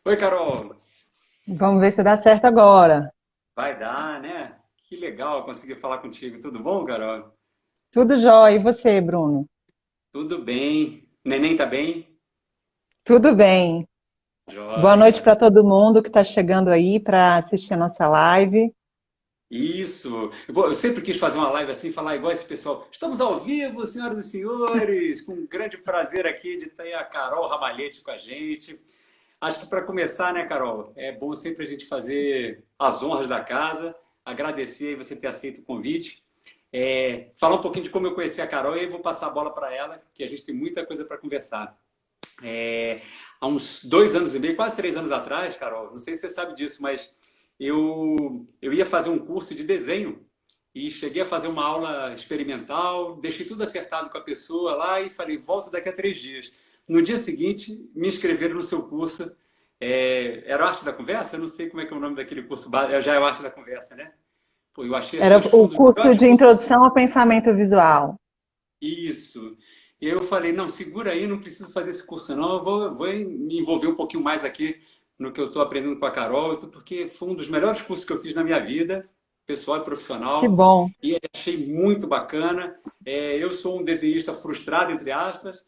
Oi, Carol. Vamos ver se dá certo agora. Vai dar, né? Que legal conseguir falar contigo. Tudo bom, Carol? Tudo jóia. E você, Bruno? Tudo bem. Neném tá bem? Tudo bem. Boa noite Joia. para todo mundo que está chegando aí para assistir a nossa live. Isso. Eu sempre quis fazer uma live assim, falar igual esse pessoal. Estamos ao vivo, senhoras e senhores, com um grande prazer aqui de ter a Carol Ramalhete com a gente. Acho que para começar, né, Carol, é bom sempre a gente fazer as honras da casa, agradecer aí você ter aceito o convite. Falar um pouquinho de como eu conheci a Carol e aí vou passar a bola para ela, que a gente tem muita coisa para conversar. É, Há uns 2 anos e meio, quase 3 anos atrás, Carol, não sei se você sabe disso, mas eu ia fazer um curso de desenho e cheguei a fazer uma aula experimental, deixei tudo acertado com a pessoa lá e falei, volto daqui a 3 dias. No dia seguinte, me inscreveram no seu curso. Era Arte da Conversa? Eu não sei como é que é o nome daquele curso, já é o Arte da Conversa, né? Pô, eu achei assim, Era acho que foi o um dos curso melhores de cursos. introdução ao pensamento visual. Isso. E eu falei, não, segura aí, não preciso fazer esse curso não, eu vou me envolver um pouquinho mais aqui no que eu estou aprendendo com a Carol, porque foi um dos melhores cursos que eu fiz na minha vida, pessoal e Que profissional, bom. e achei muito bacana. Eu sou um desenhista frustrado, entre aspas,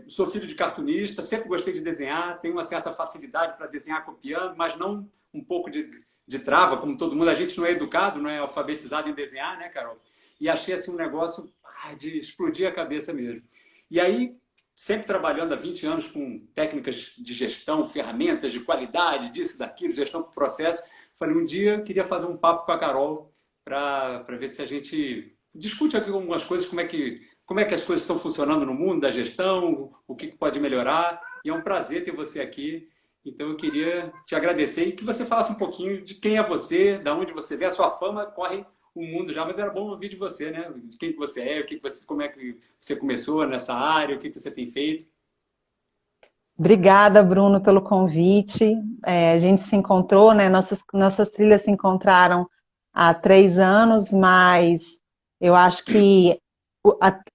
sou filho de cartunista, sempre gostei de desenhar, tenho uma certa facilidade para desenhar copiando, mas não um pouco de trava, como todo mundo. A gente não é educado, não é alfabetizado em desenhar, né, Carol? E achei assim um negócio de explodir a cabeça mesmo. E aí, sempre trabalhando há 20 anos com técnicas de gestão, ferramentas de qualidade, disso, daquilo, gestão do processo, falei, um dia eu queria fazer um papo com a Carol para ver se a gente discute aqui algumas coisas, como é que as coisas estão funcionando no mundo da gestão, o que pode melhorar. E é um prazer ter você aqui. Então eu queria te agradecer e que você falasse um pouquinho de quem é você, da onde você vem. A sua fama corre o mundo já, mas era bom ouvir de você, né? De quem que você é, como é que você começou nessa área, o que você tem feito. Obrigada, Bruno, pelo convite. A gente se encontrou, né? Nossas trilhas se encontraram há 3 anos, mas eu acho que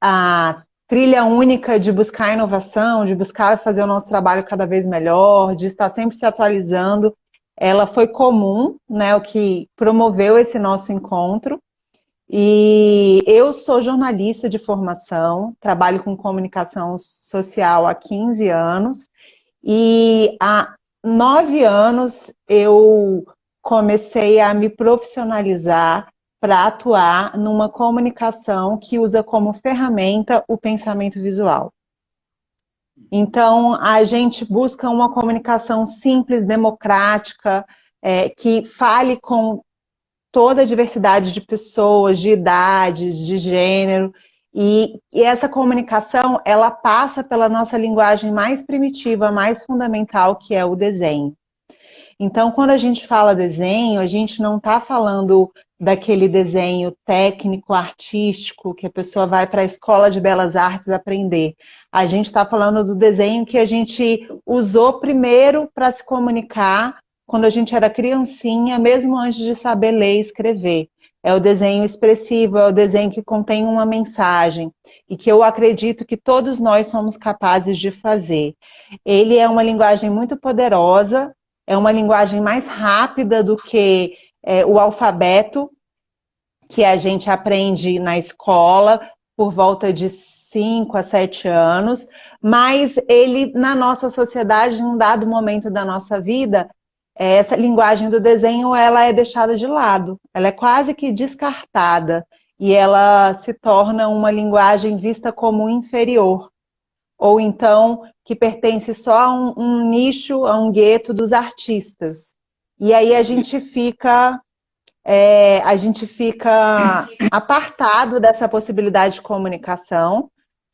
a trilha única de buscar inovação, de buscar fazer o nosso trabalho cada vez melhor, de estar sempre se atualizando, ela foi comum, né? O que promoveu esse nosso encontro. E eu sou jornalista de formação, trabalho com comunicação social há 15 anos. E há 9 anos eu comecei a me profissionalizar para atuar numa comunicação que usa como ferramenta o pensamento visual. Então, a gente busca uma comunicação simples, democrática, que fale com toda a diversidade de pessoas, de idades, de gênero, e essa comunicação, ela passa pela nossa linguagem mais primitiva, mais fundamental, que é o desenho. Então, quando a gente fala desenho, a gente não está falando daquele desenho técnico, artístico, que a pessoa vai para a escola de belas artes aprender. A gente está falando do desenho que a gente usou primeiro para se comunicar quando a gente era criancinha, mesmo antes de saber ler e escrever. É o desenho expressivo, é o desenho que contém uma mensagem e que eu acredito que todos nós somos capazes de fazer. Ele é uma linguagem muito poderosa, é uma linguagem mais rápida do que o alfabeto que a gente aprende na escola por volta de 5 a 7 anos, mas ele, na nossa sociedade, em um dado momento da nossa vida, essa linguagem do desenho ela é deixada de lado, ela é quase que descartada e ela se torna uma linguagem vista como inferior ou então que pertence só a um nicho, a um gueto dos artistas. E aí Isso me a gente fica apartado dessa possibilidade de comunicação,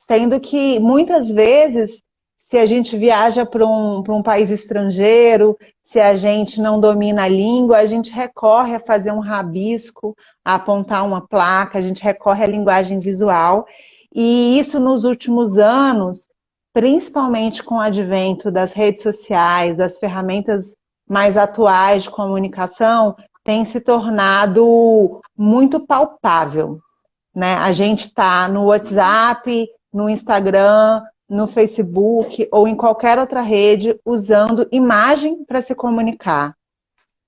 sendo que muitas vezes, se a gente viaja para um país estrangeiro, se a gente não domina a língua, a gente recorre a fazer um rabisco, a apontar uma placa, a gente recorre à linguagem visual. E isso nos últimos anos, principalmente com o advento das redes sociais, das ferramentas mais atuais de comunicação, tem se tornado muito palpável, né? A gente está no WhatsApp, no Instagram, no Facebook ou em qualquer outra rede usando imagem para se comunicar,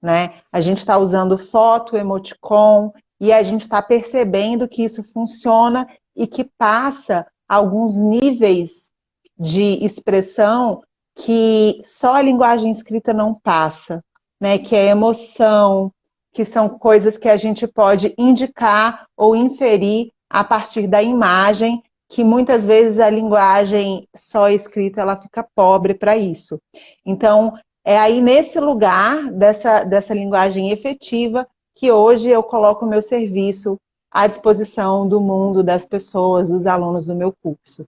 né? A gente está usando foto, emoticon, e a gente está percebendo que isso funciona e que passa alguns níveis de expressão que só a linguagem escrita não passa, né? Que é emoção, que são coisas que a gente pode indicar ou inferir a partir da imagem, que muitas vezes a linguagem só escrita ela fica pobre para isso. Então, é aí nesse lugar dessa linguagem efetiva que hoje eu coloco o meu serviço à disposição do mundo, das pessoas, dos alunos do meu curso.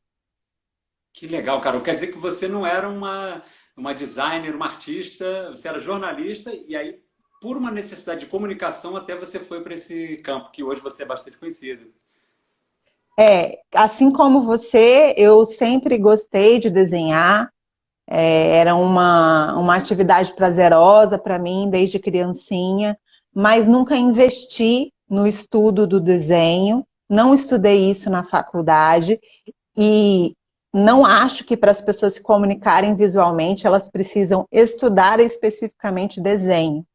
Que legal, Carol. Quer dizer que você não era uma designer, uma artista, você era jornalista e aí, por uma necessidade de comunicação, até você foi para esse campo, que hoje você é bastante conhecido. Assim como você, eu sempre gostei de desenhar, era uma atividade prazerosa para mim desde criancinha, mas nunca investi no estudo do desenho, não estudei isso na faculdade e não acho que para as pessoas se comunicarem visualmente elas precisam estudar especificamente desenho.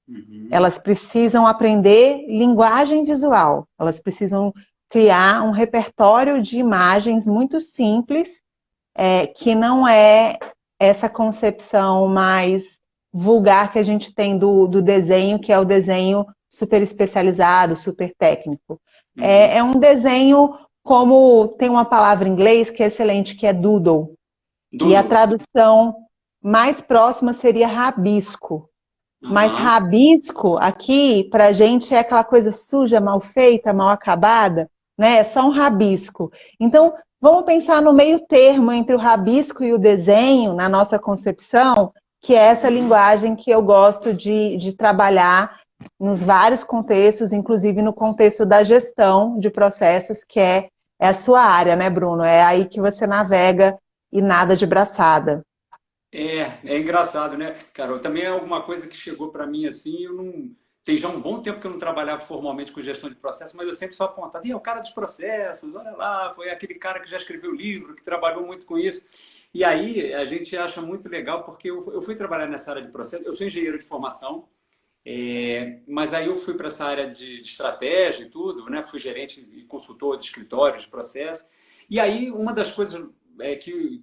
Uhum. Elas precisam aprender linguagem visual, elas precisam criar um repertório de imagens muito simples, que não é essa concepção mais vulgar que a gente tem do desenho, que é o desenho super especializado, super técnico. Uhum. É um desenho, como tem uma palavra em inglês que é excelente, que é doodle. E a tradução mais próxima seria rabisco. Mas rabisco, aqui, pra gente, é aquela coisa suja, mal feita, mal acabada, né? É só um rabisco. Então, vamos pensar no meio termo entre o rabisco e o desenho, na nossa concepção, que é essa linguagem que eu gosto de trabalhar nos vários contextos, inclusive no contexto da gestão de processos, que é a sua área, né, Bruno? É aí que você navega e nada de braçada. É engraçado, né, Carol? Também é alguma coisa que chegou para mim assim, eu não... Tem já um bom tempo que eu não trabalhava formalmente com gestão de processos, mas eu sempre só apontava, é o cara dos processos, olha lá, foi aquele cara que já escreveu livro, que trabalhou muito com isso. E aí a gente acha muito legal, porque eu fui trabalhar nessa área de processos, eu sou engenheiro de formação, mas aí eu fui para essa área de estratégia e tudo, né? Fui gerente e consultor de escritórios de processo. E aí uma das coisas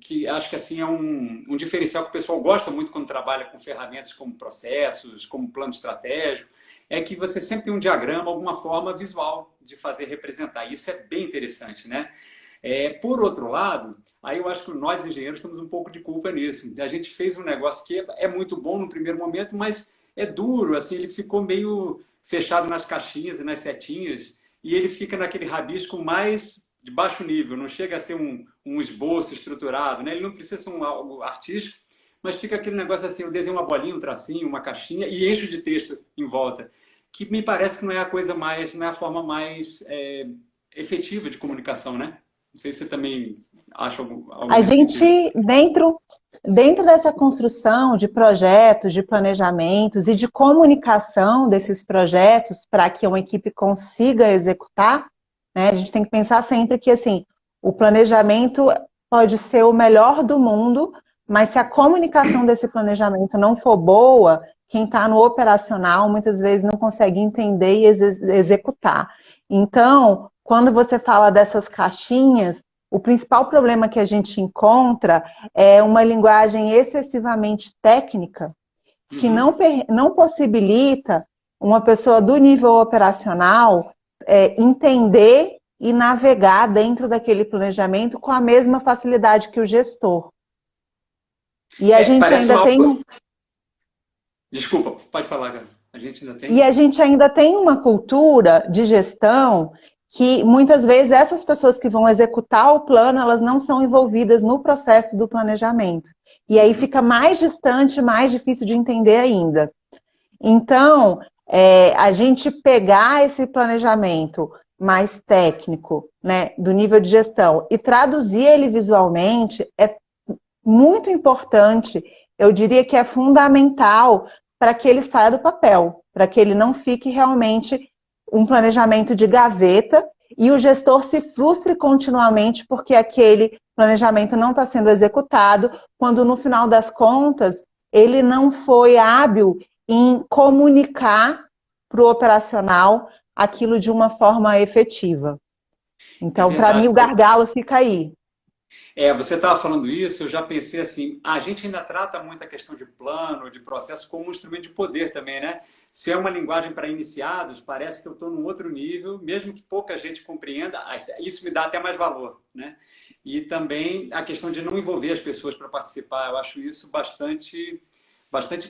que acho que assim é um diferencial que o pessoal gosta muito quando trabalha com ferramentas como processos, como plano estratégico, é que você sempre tem um diagrama, alguma forma visual de fazer representar. Isso é bem interessante, né? Por outro lado, aí eu acho que nós engenheiros temos um pouco de culpa nisso. A gente fez um negócio que é muito bom no primeiro momento, mas é duro, assim, ele ficou meio fechado nas caixinhas e nas setinhas, e ele fica naquele rabisco mais de baixo nível, não chega a ser um esboço estruturado, né? Ele não precisa ser algo artístico, mas fica aquele negócio assim, eu desenho uma bolinha, um tracinho, uma caixinha e encho de texto em volta, que me parece que não é a coisa mais, não é a forma mais efetiva de comunicação, né? Não sei se você também acha algo A nesse sentido. gente, dentro dessa construção de projetos, de planejamentos e de comunicação desses projetos para que uma equipe consiga executar, né, a gente tem que pensar sempre que assim, o planejamento pode ser o melhor do mundo, mas se a comunicação desse planejamento não for boa, quem está no operacional muitas vezes não consegue entender e executar. Então, quando você fala dessas caixinhas, o principal problema que a gente encontra é uma linguagem excessivamente técnica que não possibilita uma pessoa do nível operacional entender e navegar dentro daquele planejamento com a mesma facilidade que o gestor. E a gente ainda tem... Desculpa, pode falar, cara. A gente ainda tem... E a gente ainda tem uma cultura de gestão que muitas vezes essas pessoas que vão executar o plano, elas não são envolvidas no processo do planejamento. E aí fica mais distante, mais difícil de entender ainda. Então, a gente pegar esse planejamento mais técnico, né, do nível de gestão, e traduzir ele visualmente é muito importante, eu diria que é fundamental para que ele saia do papel, para que ele não fique realmente um planejamento de gaveta e o gestor se frustre continuamente porque aquele planejamento não está sendo executado, quando no final das contas ele não foi hábil em comunicar para o operacional aquilo de uma forma efetiva. É Então, para mim, verdade. o gargalo fica aí. Você estava falando isso, eu já pensei assim, a gente ainda trata muito a questão de plano, de processo, como um instrumento de poder também, né? Se é uma linguagem para iniciados, parece que eu estou num outro nível, mesmo que pouca gente compreenda, isso me dá até mais valor, né? E também a questão de não envolver as pessoas para participar, eu acho isso bastante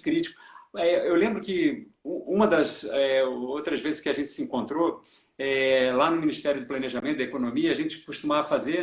crítico. Eu lembro que uma das outras vezes que a gente se encontrou, lá no Ministério do Planejamento e da Economia, a gente costuma fazer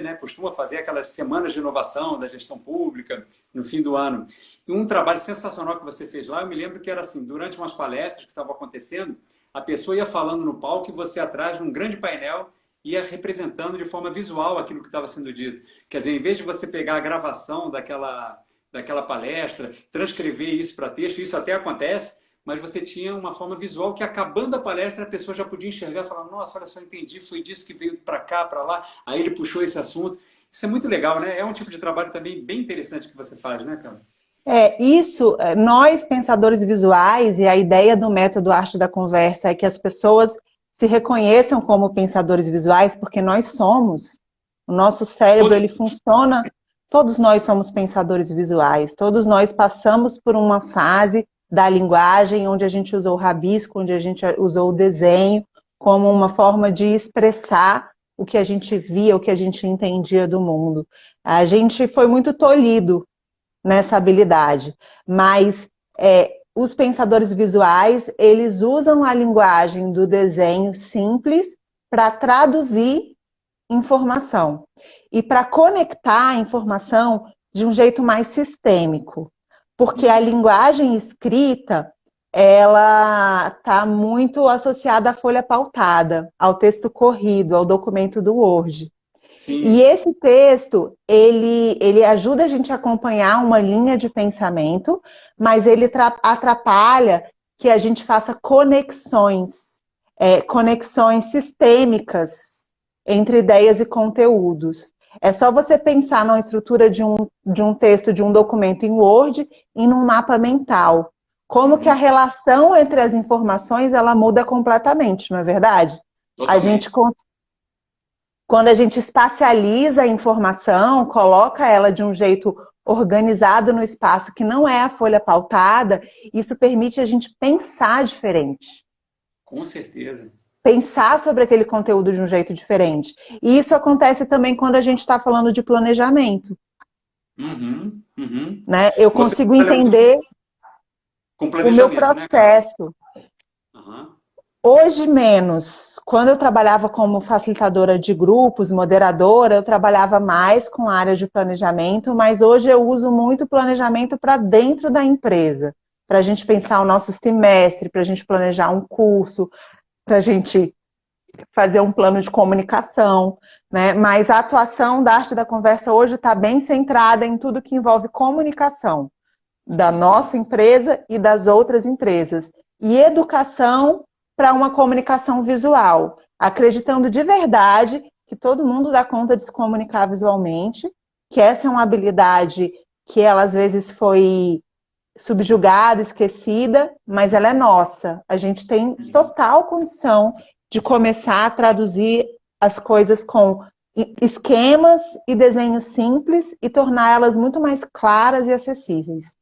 aquelas semanas de inovação da gestão pública no fim do ano. E um trabalho sensacional que você fez lá, eu me lembro que era assim, durante umas palestras que estavam acontecendo, a pessoa ia falando no palco e você atrás, num grande painel, ia representando de forma visual aquilo que estava sendo dito. Quer dizer, em vez de você pegar a gravação daquela palestra, transcrever isso para texto, isso até acontece, mas você tinha uma forma visual que, acabando a palestra, a pessoa já podia enxergar e falar, nossa, olha só, entendi, foi disso que veio para cá, para lá, aí ele puxou esse assunto. Isso é muito legal, né? É um tipo de trabalho também bem interessante que você faz, né, cara? Nós, pensadores visuais, e a ideia do método Arte da Conversa é que as pessoas se reconheçam como pensadores visuais, porque nós somos. O nosso cérebro, ele funciona. Todos nós somos pensadores visuais. Todos nós passamos por uma fase da linguagem onde a gente usou o rabisco, onde a gente usou o desenho como uma forma de expressar o que a gente via, o que a gente entendia do mundo. A gente foi muito tolhido nessa habilidade, mas os pensadores visuais, eles usam a linguagem do desenho simples para traduzir informação e para conectar a informação de um jeito mais sistêmico, porque a linguagem escrita, ela está muito associada à folha pautada, ao texto corrido, ao documento do Word. E Sim. esse texto, ele ajuda a gente a acompanhar uma linha de pensamento, mas ele atrapalha que a gente faça conexões sistêmicas entre ideias e conteúdos. É só você pensar na estrutura de um texto, de um documento em Word e num mapa mental. Como que a relação entre as informações, ela muda completamente, não é verdade? Totalmente. Quando a gente espacializa a informação, coloca ela de um jeito organizado no espaço que não é a folha pautada, isso permite a gente pensar diferente. Com certeza. Pensar sobre aquele conteúdo de um jeito diferente. E isso acontece também quando a gente está falando de planejamento. Né? Eu Você consigo trabalha muito entender com o meu planejamento, né, Carol? processo. Hoje menos. Quando eu trabalhava como facilitadora de grupos, moderadora, eu trabalhava mais com a área de planejamento, mas hoje eu uso muito planejamento para dentro da empresa. Para a gente pensar o nosso semestre, para a gente planejar um curso, para a gente fazer um plano de comunicação, né? Mas a atuação da Arte da Conversa hoje está bem centrada em tudo que envolve comunicação da nossa empresa e das outras empresas. E educação para uma comunicação visual, acreditando de verdade que todo mundo dá conta de se comunicar visualmente, que essa é uma habilidade que ela às vezes foi subjugada, esquecida, mas ela é nossa. A gente tem total condição de começar a traduzir as coisas com esquemas e desenhos simples e torná-las muito mais claras e acessíveis.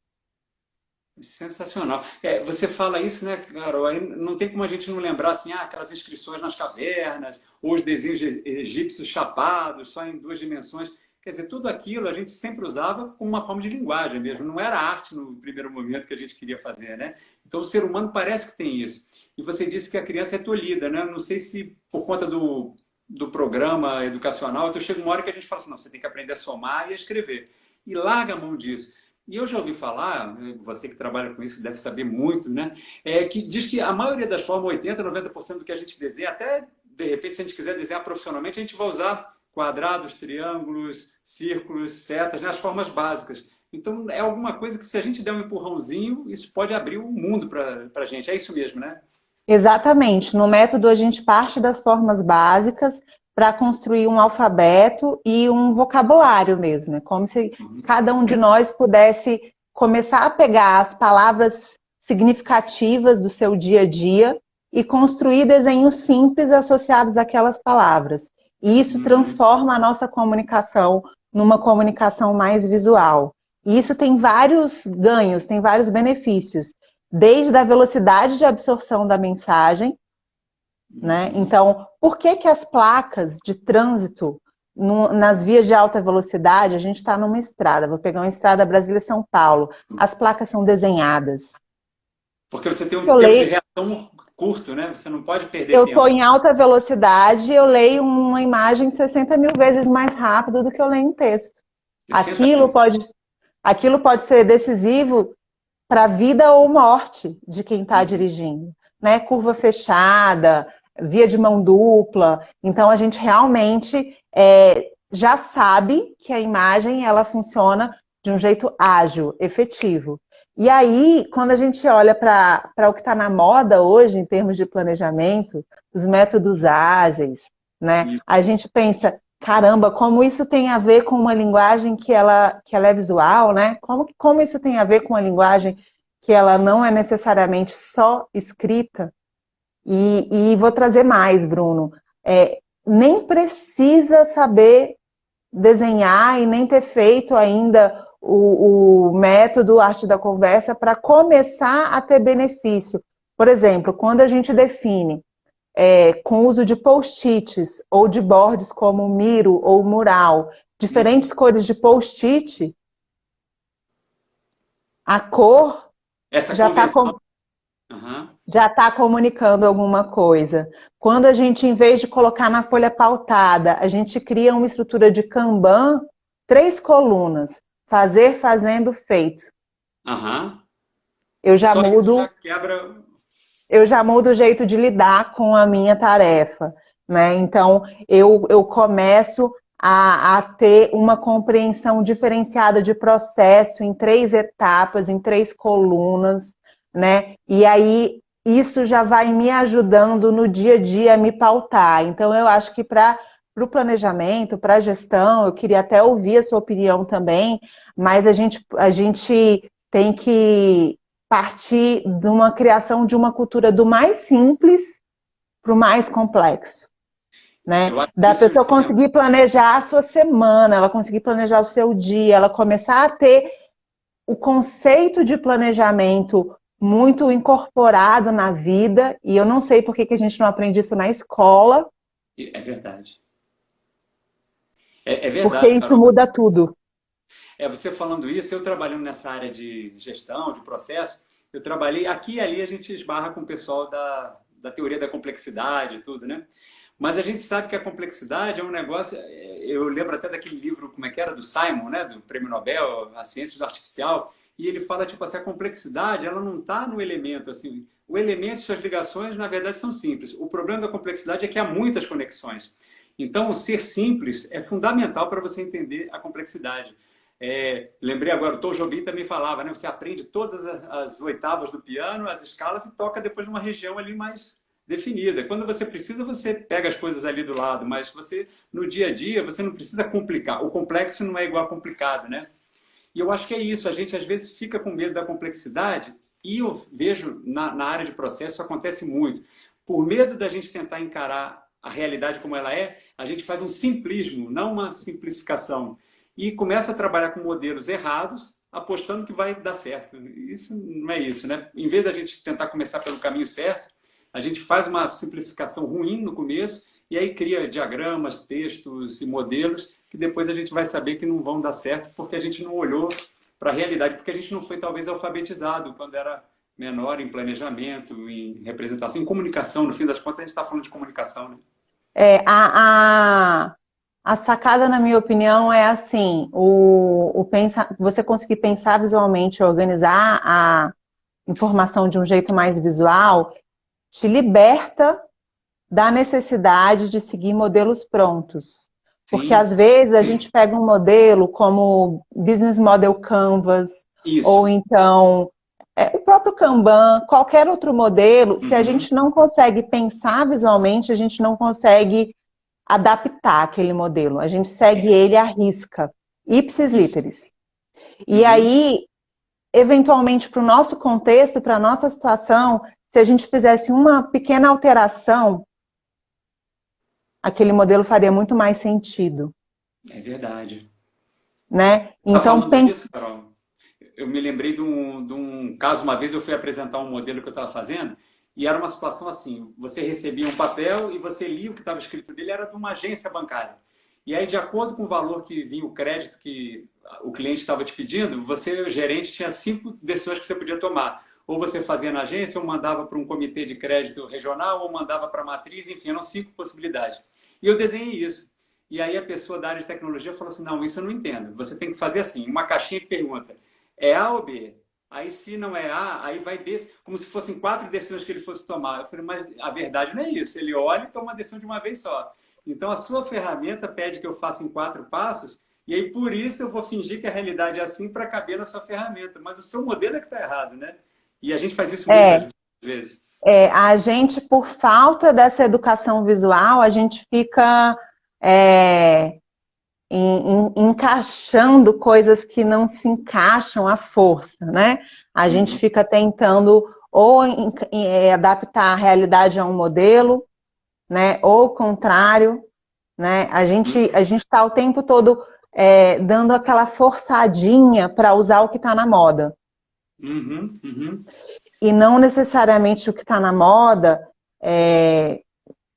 Sensacional. Você fala isso, né, Carol? Aí não tem como a gente não lembrar assim, aquelas inscrições nas cavernas, ou os desenhos egípcios chapados, só em duas dimensões. Quer dizer, tudo aquilo a gente sempre usava como uma forma de linguagem mesmo. Não era arte no primeiro momento que a gente queria fazer, né? Então o ser humano parece que tem isso. E você disse que a criança é tolhida, né? Não sei se por conta do programa educacional, então chega uma hora que a gente fala assim, não, você tem que aprender a somar e a escrever. E larga a mão disso. E eu já ouvi falar, você que trabalha com isso deve saber muito, né? Que diz que a maioria das formas, 80%, 90% do que a gente desenha, até de repente, se a gente quiser desenhar profissionalmente, a gente vai usar quadrados, triângulos, círculos, setas, né? As formas básicas. Então, é alguma coisa que se a gente der um empurrãozinho, isso pode abrir um mundo para a gente. É isso mesmo, né? Exatamente. No método, a gente parte das formas básicas, para construir um alfabeto e um vocabulário mesmo. É como se cada um de nós pudesse começar a pegar as palavras significativas do seu dia a dia e construir desenhos simples associados àquelas palavras. E isso transforma a nossa comunicação numa comunicação mais visual. E isso tem vários ganhos, tem vários benefícios, desde a velocidade de absorção da mensagem, né? Então, por que que as placas de trânsito nas vias de alta velocidade, a gente está numa estrada, vou pegar uma estrada Brasília-São Paulo, as placas são desenhadas? Porque você tem um tempo de reação curto, né? Você não pode perder tempo. Eu estou em alta velocidade, eu leio uma imagem 60 mil vezes mais rápido do que eu leio um texto. Aquilo pode ser decisivo para a vida ou morte de quem está dirigindo, né? Curva fechada, via de mão dupla. Então, a gente realmente já sabe que a imagem ela funciona de um jeito ágil, efetivo. E aí, quando a gente olha para o que está na moda hoje, em termos de planejamento, os métodos ágeis, né? A gente pensa, caramba, como isso tem a ver com uma linguagem que ela é visual, né? Como isso tem a ver com uma linguagem que ela não é necessariamente só escrita? E vou trazer mais, Bruno. Nem precisa saber desenhar e nem ter feito ainda o método Arte da Conversa para começar a ter benefício. Por exemplo, quando a gente define com o uso de post-its ou de boards como Miro ou Mural, diferentes cores de post-it, a cor já está comunicando alguma coisa. Quando a gente, em vez de colocar na folha pautada, a gente cria uma estrutura de Kanban, 3 colunas. Fazer, fazendo, feito. Eu já mudo o jeito de lidar com a minha tarefa, né? Então, eu começo a ter uma compreensão diferenciada de processo em 3 etapas, em 3 colunas, né? E aí, isso já vai me ajudando no dia a dia a me pautar. Então, eu acho que para o planejamento, para a gestão, eu queria até ouvir a sua opinião também, mas a gente tem que partir de uma criação de uma cultura do mais simples para o mais complexo, né? Da pessoa conseguir planejar a sua semana, ela conseguir planejar o seu dia, ela começar a ter o conceito de planejamento muito incorporado na vida, e eu não sei por que a gente não aprende isso na escola. É verdade. É verdade, porque isso Carol, muda tudo. Você falando isso, eu trabalhando nessa área de gestão, de processo, eu trabalhei, aqui e ali a gente esbarra com o pessoal da teoria da complexidade e tudo, né? Mas a gente sabe que a complexidade é um negócio, eu lembro até daquele livro, como é que era, do Simon, né? Do Prêmio Nobel, A Ciência do Artificial, e ele fala, tipo assim, a complexidade, ela não está no elemento, assim, o elemento e suas ligações, na verdade, são simples. O problema da complexidade é que há muitas conexões. Então, ser simples é fundamental para você entender a complexidade. Lembrei agora, o Tom Jobim também falava, né? Você aprende todas as oitavas do piano, as escalas, e toca depois numa região ali mais definida. Quando você precisa, você pega as coisas ali do lado, mas você, no dia a dia, você não precisa complicar. O complexo não é igual a complicado, né? E eu acho que é isso, a gente às vezes fica com medo da complexidade, e eu vejo na área de processo, isso acontece muito. Por medo da gente tentar encarar a realidade como ela é, a gente faz um simplismo, não uma simplificação. E começa a trabalhar com modelos errados, apostando que vai dar certo. Isso não é isso, né? Em vez da gente tentar começar pelo caminho certo, a gente faz uma simplificação ruim no começo e aí cria diagramas, textos e modelos que depois a gente vai saber que não vão dar certo porque a gente não olhou para a realidade, porque a gente não foi talvez alfabetizado quando era menor em planejamento, em representação, em comunicação. No fim das contas, a gente está falando de comunicação, né? A sacada, na minha opinião, é assim, você conseguir pensar visualmente, organizar a informação de um jeito mais visual, te liberta da necessidade de seguir modelos prontos. Sim. Porque, às vezes, a gente pega um modelo como Business Model Canvas, Isso. ou então o próprio Kanban, qualquer outro modelo, se a gente não consegue pensar visualmente, a gente não consegue adaptar aquele modelo. A gente segue ele à risca, ipsis literis. E aí, eventualmente, para o nosso contexto, para a nossa situação, se a gente fizesse uma pequena alteração, aquele modelo faria muito mais sentido. É verdade. Né? Tá Então, falando disso, Carol? Eu me lembrei de um caso, uma vez eu fui apresentar um modelo que eu estava fazendo, e era uma situação assim, você recebia um papel e você lia o que estava escrito dele, era de uma agência bancária. E aí, de acordo com o valor que vinha o crédito que o cliente estava te pedindo, você, o gerente, tinha 5 decisões que você podia tomar. Ou você fazia na agência, ou mandava para um comitê de crédito regional, ou mandava para a matriz, enfim, eram 5 possibilidades. E eu desenhei isso. E aí a pessoa da área de tecnologia falou assim, não, isso eu não entendo. Você tem que fazer assim, uma caixinha que pergunta, é A ou B? Aí se não é A, aí vai B, como se fossem 4 decisões que ele fosse tomar. Eu falei, mas a verdade não é isso. Ele olha e toma uma decisão de uma vez só. Então a sua ferramenta pede que eu faça em 4 passos, e aí por isso eu vou fingir que a realidade é assim para caber na sua ferramenta. Mas o seu modelo é que está errado, né? E a gente faz isso muitas vezes. A gente, por falta dessa educação visual, a gente fica encaixando coisas que não se encaixam à força, né? A gente fica tentando ou adaptar a realidade a um modelo, né? Ou o contrário, né? A gente está o tempo todo dando aquela forçadinha para usar o que está na moda. E não necessariamente o que está na moda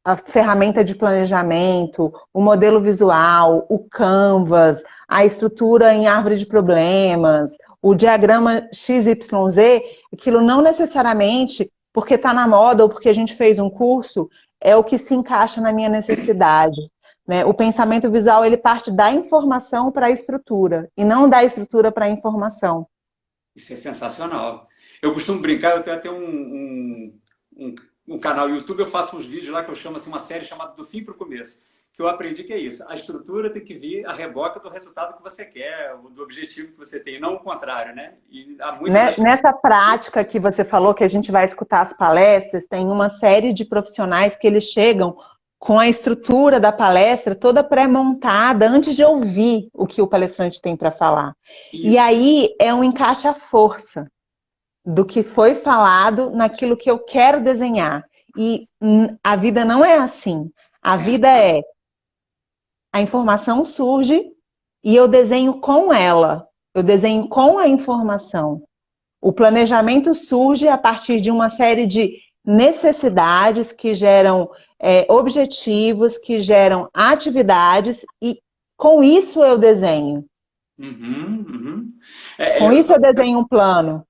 a ferramenta de planejamento, o modelo visual, o Canvas, a estrutura em árvore de problemas, o diagrama XYZ, aquilo não necessariamente, porque está na moda ou porque a gente fez um curso, é o que se encaixa na minha necessidade. Né? O pensamento visual, ele parte da informação para a estrutura, e não da estrutura para a informação. Isso é sensacional. Eu costumo brincar, eu tenho até um canal YouTube, eu faço uns vídeos lá que eu chamo assim, uma série chamada Do Fim para o Começo, que eu aprendi que é isso. A estrutura tem que vir a reboca do resultado que você quer, do objetivo que você tem, não o contrário, né? E nessa prática que você falou, que a gente vai escutar as palestras, tem uma série de profissionais que eles chegam com a estrutura da palestra toda pré-montada antes de ouvir o que o palestrante tem para falar. Isso. E aí é um encaixe à força do que foi falado naquilo que eu quero desenhar. E a vida não é assim. A vida a informação surge e eu desenho com ela. Eu desenho com a informação. O planejamento surge a partir de uma série de necessidades que geram objetivos, que geram atividades, e com isso eu desenho. Com isso eu desenho um plano.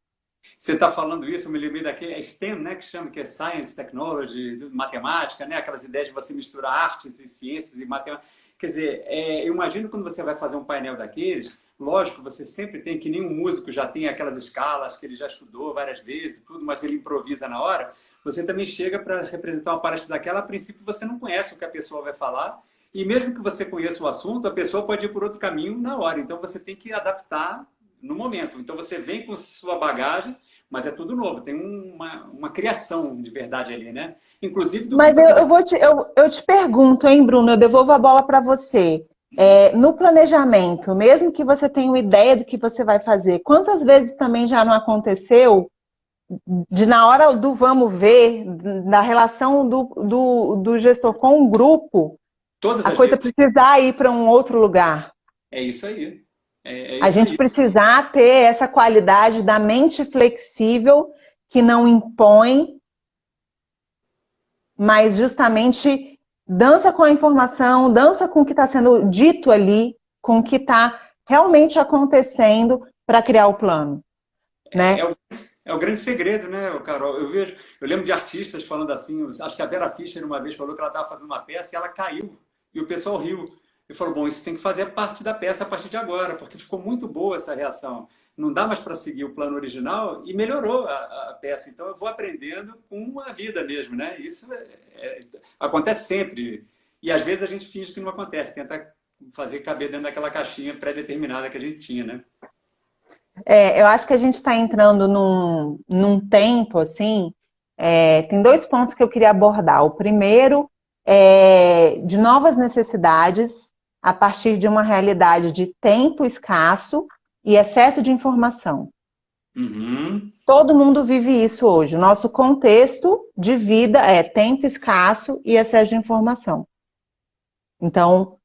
Você está falando isso, eu me lembrei daquele STEM, né, que chama, que é Science, Technology, Matemática, né, aquelas ideias de você misturar artes e ciências e matemática. Quer dizer, eu imagino quando você vai fazer um painel daqueles, lógico, você sempre tem, que nenhum músico já tem aquelas escalas que ele já estudou várias vezes, tudo, mas ele improvisa na hora. Você também chega para representar uma palestra daquela, a princípio você não conhece o que a pessoa vai falar, e mesmo que você conheça o assunto, a pessoa pode ir por outro caminho na hora. Então você tem que adaptar no momento. Então você vem com sua bagagem, mas é tudo novo, tem uma criação de verdade ali, né? Inclusive... Mas eu te pergunto, hein, Bruno, eu devolvo a bola para você. No planejamento, mesmo que você tenha uma ideia do que você vai fazer, quantas vezes também já não aconteceu de na hora do vamos ver, da relação do gestor com o grupo, a coisa precisar ir para um outro lugar? É isso aí. A gente precisar ter essa qualidade da mente flexível, que não impõe, mas justamente dança com a informação, dança com o que está sendo dito ali, com o que está realmente acontecendo para criar o plano. Né? É o grande segredo, né, Carol? Eu lembro de artistas falando assim, acho que a Vera Fischer uma vez falou que ela estava fazendo uma peça e ela caiu, e o pessoal riu. E falou, bom, isso tem que fazer parte da peça a partir de agora, porque ficou muito boa essa reação. Não dá mais para seguir o plano original, e melhorou a peça. Então eu vou aprendendo com a vida mesmo, né? Isso acontece sempre. E às vezes a gente finge que não acontece, tenta fazer caber dentro daquela caixinha pré-determinada que a gente tinha, né? Eu acho que a gente está entrando num tempo, assim, tem 2 pontos que eu queria abordar. O primeiro de novas necessidades a partir de uma realidade de tempo escasso e excesso de informação. Uhum. Todo mundo vive isso hoje. O nosso contexto de vida é tempo escasso e excesso de informação. Então,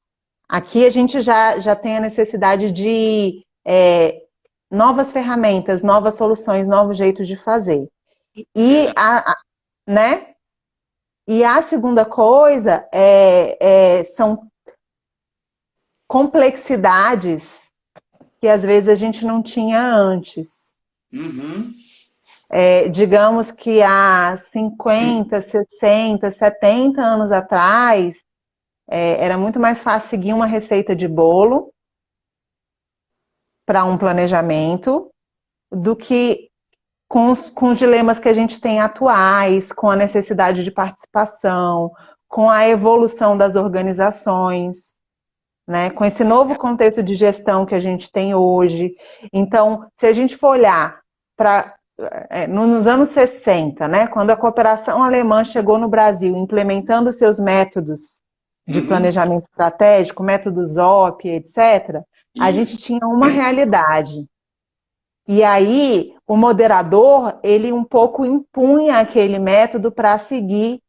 aqui a gente já tem a necessidade de novas ferramentas, novas soluções, novos jeitos de fazer. E né? E a segunda coisa são complexidades que às vezes a gente não tinha antes. Uhum. Digamos que há 50, 60, 70 anos atrás, era muito mais fácil seguir uma receita de bolo para um planejamento do que com os dilemas que a gente tem atuais, com a necessidade de participação, com a evolução das organizações, né? Com esse novo contexto de gestão que a gente tem hoje. Então, se a gente for olhar para nos anos 60, né, quando a cooperação alemã chegou no Brasil, implementando seus métodos de planejamento estratégico, métodos OP, etc., a gente tinha uma realidade. E aí, o moderador, ele um pouco impunha aquele método para seguir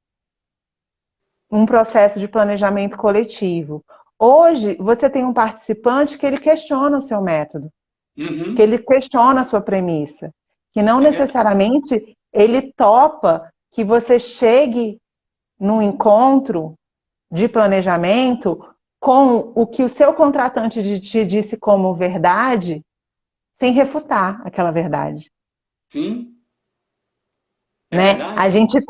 um processo de planejamento coletivo. Hoje, você tem um participante que ele questiona o seu método, que ele questiona a sua premissa, que não necessariamente ele topa que você chegue num encontro de planejamento com o que o seu contratante te disse como verdade, sem refutar aquela verdade. Sim. Né? A gente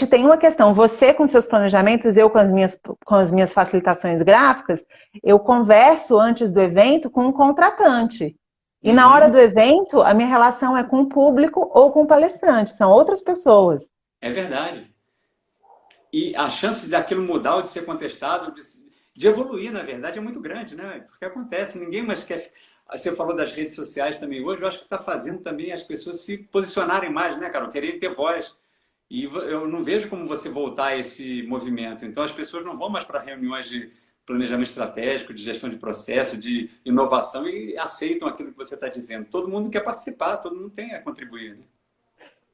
tem uma questão, você com seus planejamentos, eu com as minhas facilitações gráficas, eu converso antes do evento com um contratante. E na hora do evento, a minha relação é com o público ou com o palestrante, são outras pessoas. É verdade. E a chance daquilo mudar ou de ser contestado, de evoluir, na verdade, é muito grande, né? Porque acontece, ninguém mais quer... Você falou das redes sociais também hoje, eu acho que está fazendo também as pessoas se posicionarem mais, né, Carol? Querem ter voz. E eu não vejo como você voltar a esse movimento. Então, as pessoas não vão mais para reuniões de planejamento estratégico, de gestão de processo, de inovação e aceitam aquilo que você está dizendo. Todo mundo quer participar, todo mundo tem a contribuir, né?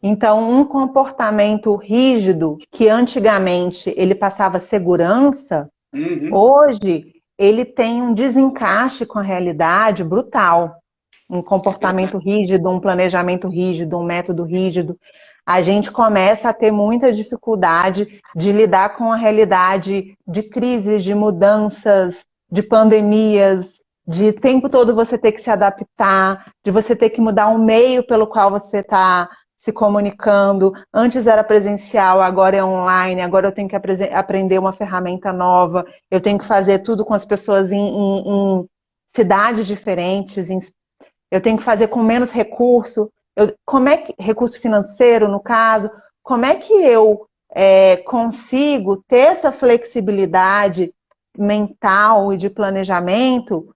Então, um comportamento rígido, que antigamente ele passava segurança, hoje ele tem um desencaixe com a realidade brutal. Um comportamento rígido, um planejamento rígido, um método rígido. A gente começa a ter muita dificuldade de lidar com a realidade de crises, de mudanças, de pandemias, de o tempo todo você ter que se adaptar, de você ter que mudar o meio pelo qual você está se comunicando. Antes era presencial, agora é online, agora eu tenho que aprender uma ferramenta nova, eu tenho que fazer tudo com as pessoas em cidades diferentes, eu tenho que fazer com menos recurso. Recurso financeiro, no caso, como é que eu consigo ter essa flexibilidade mental e de planejamento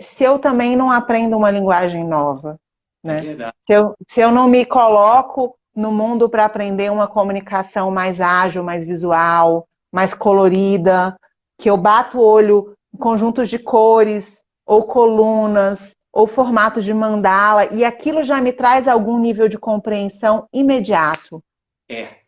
se eu também não aprendo uma linguagem nova? Né? Se eu não me coloco no mundo para aprender uma comunicação mais ágil, mais visual, mais colorida, que eu bato o olho em conjuntos de cores ou colunas, ou formatos de mandala, e aquilo já me traz algum nível de compreensão imediato. É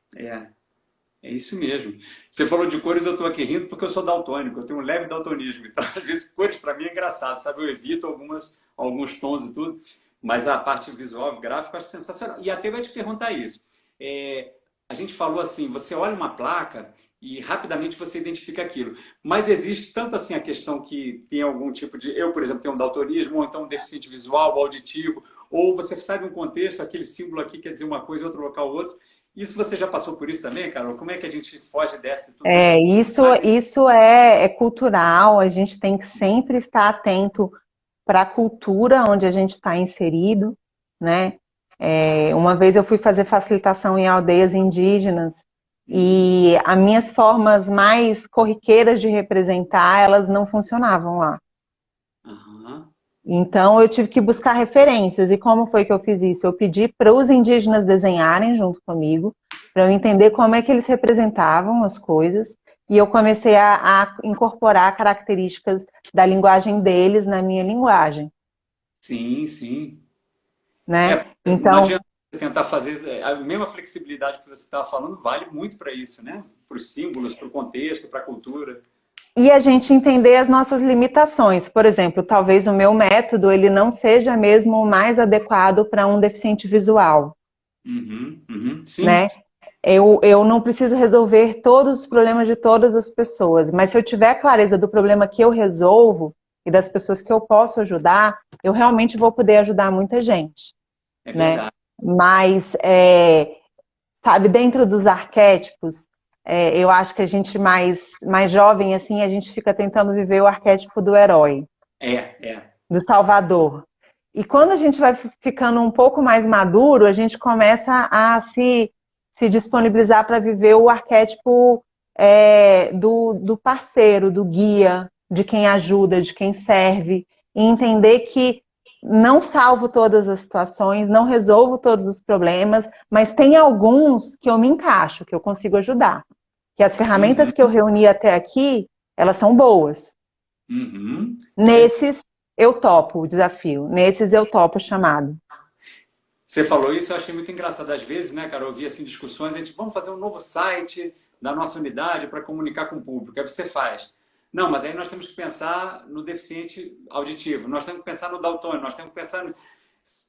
isso mesmo. Você falou de cores, eu estou aqui rindo porque eu sou daltônico, eu tenho um leve daltonismo, então às vezes cores para mim é engraçado, sabe? Eu evito alguns tons e tudo, mas a parte visual, gráfica, eu acho sensacional. E até vai te perguntar isso. A gente falou assim, você olha uma placa e rapidamente você identifica aquilo. Mas existe tanto assim a questão que tem algum tipo de... Eu, por exemplo, tenho um daltonismo, ou então um deficiente visual, auditivo, ou você sabe um contexto, aquele símbolo aqui quer dizer uma coisa, outro local, outro. Isso você já passou por isso também, Carol? Como é que a gente foge dessa? Isso é cultural, a gente tem que sempre estar atento para a cultura onde a gente está inserido, né? Uma vez eu fui fazer facilitação em aldeias indígenas e as minhas formas mais corriqueiras de representar, elas não funcionavam lá. Então eu tive que buscar referências. E como foi que eu fiz isso? Eu pedi para os indígenas desenharem junto comigo, para eu entender como é que eles representavam as coisas. e eu comecei a incorporar características da linguagem deles na minha linguagem, Sim, sim. né? Não Então, adianta você tentar fazer a mesma flexibilidade que você estava falando, vale muito para isso, né? Para os símbolos, para o contexto, para a cultura. e a gente entender as nossas limitações. Por exemplo, talvez o meu método ele não seja mesmo o mais adequado para um deficiente visual, Uhum, uhum. Sim, né? Eu não preciso resolver todos os problemas de todas as pessoas, mas se eu tiver clareza do problema que eu resolvo e das pessoas que eu posso ajudar, eu realmente vou poder ajudar muita gente, é né? verdade. Mas, sabe, dentro dos arquétipos, eu acho que a gente mais jovem, assim, a gente fica tentando viver o arquétipo do herói, É, é. do salvador. E quando a gente vai ficando um pouco mais maduro, a gente começa a se disponibilizar para viver o arquétipo do parceiro, do guia, de quem ajuda, de quem serve, e entender que não salvo todas as situações, não resolvo todos os problemas, mas tem alguns que eu me encaixo, que eu consigo ajudar. Que as ferramentas que eu Uhum, reuni até aqui, elas são boas. uhum. É verdade. Nesses eu topo o desafio, nesses eu topo o chamado. Você falou isso, eu achei muito engraçado. Às vezes, né, cara, eu ouvi assim discussões, a gente, vamos fazer um novo site da nossa unidade para comunicar com o público. Aí você faz. Não, mas aí nós temos que pensar no deficiente auditivo, nós temos que pensar no daltônico, nós temos que pensar no...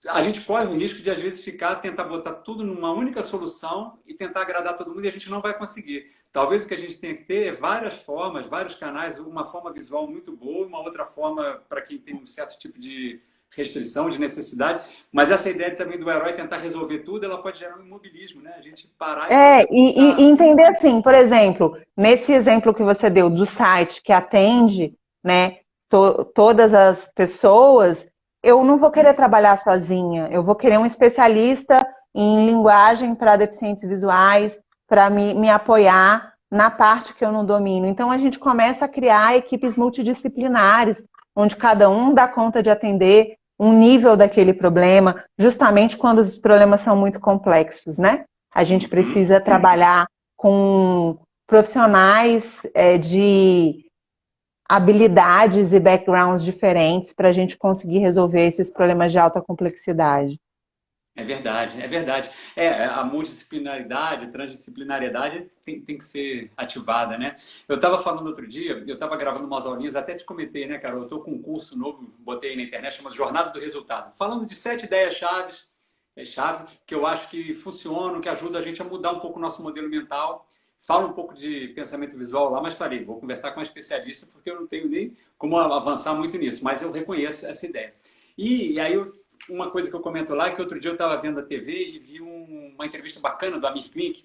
A gente corre o risco de, às vezes, tentar botar tudo numa única solução e tentar agradar todo mundo e a gente não vai conseguir. Talvez o que a gente tenha que ter é várias formas, vários canais, uma forma visual muito boa, uma outra forma para quem tem um certo tipo de restrição, de necessidade, mas essa ideia também do herói tentar resolver tudo, ela pode gerar um imobilismo, né? A gente parar e fazer. E entender assim, por exemplo, nesse exemplo que você deu do site que atende, né, todas as pessoas, eu não vou querer trabalhar sozinha, eu vou querer um especialista em linguagem para deficientes visuais, para me apoiar na parte que eu não domino. Então a gente começa a criar equipes multidisciplinares, onde cada um dá conta de atender um nível daquele problema, justamente quando os problemas são muito complexos, né? A gente Uhum. precisa trabalhar com profissionais de habilidades e backgrounds diferentes para a gente conseguir resolver esses problemas de alta complexidade. É verdade, é verdade. É, a multidisciplinaridade, transdisciplinariedade tem que ser ativada, né? Eu estava falando outro dia, eu estava gravando umas aulinhas, até te comentei, né, cara? Eu estou com um curso novo, botei aí na internet, chamado Jornada do Resultado, falando de 7 ideias-chaves, chave, que eu acho que funcionam, que ajudam a gente a mudar um pouco o nosso modelo mental. Falo um pouco de pensamento visual lá, mas falei, vou conversar com uma especialista, porque eu não tenho nem como avançar muito nisso, mas eu reconheço essa ideia. E aí uma coisa que eu comento lá é que outro dia eu estava vendo a TV e vi uma entrevista bacana do Amir Klink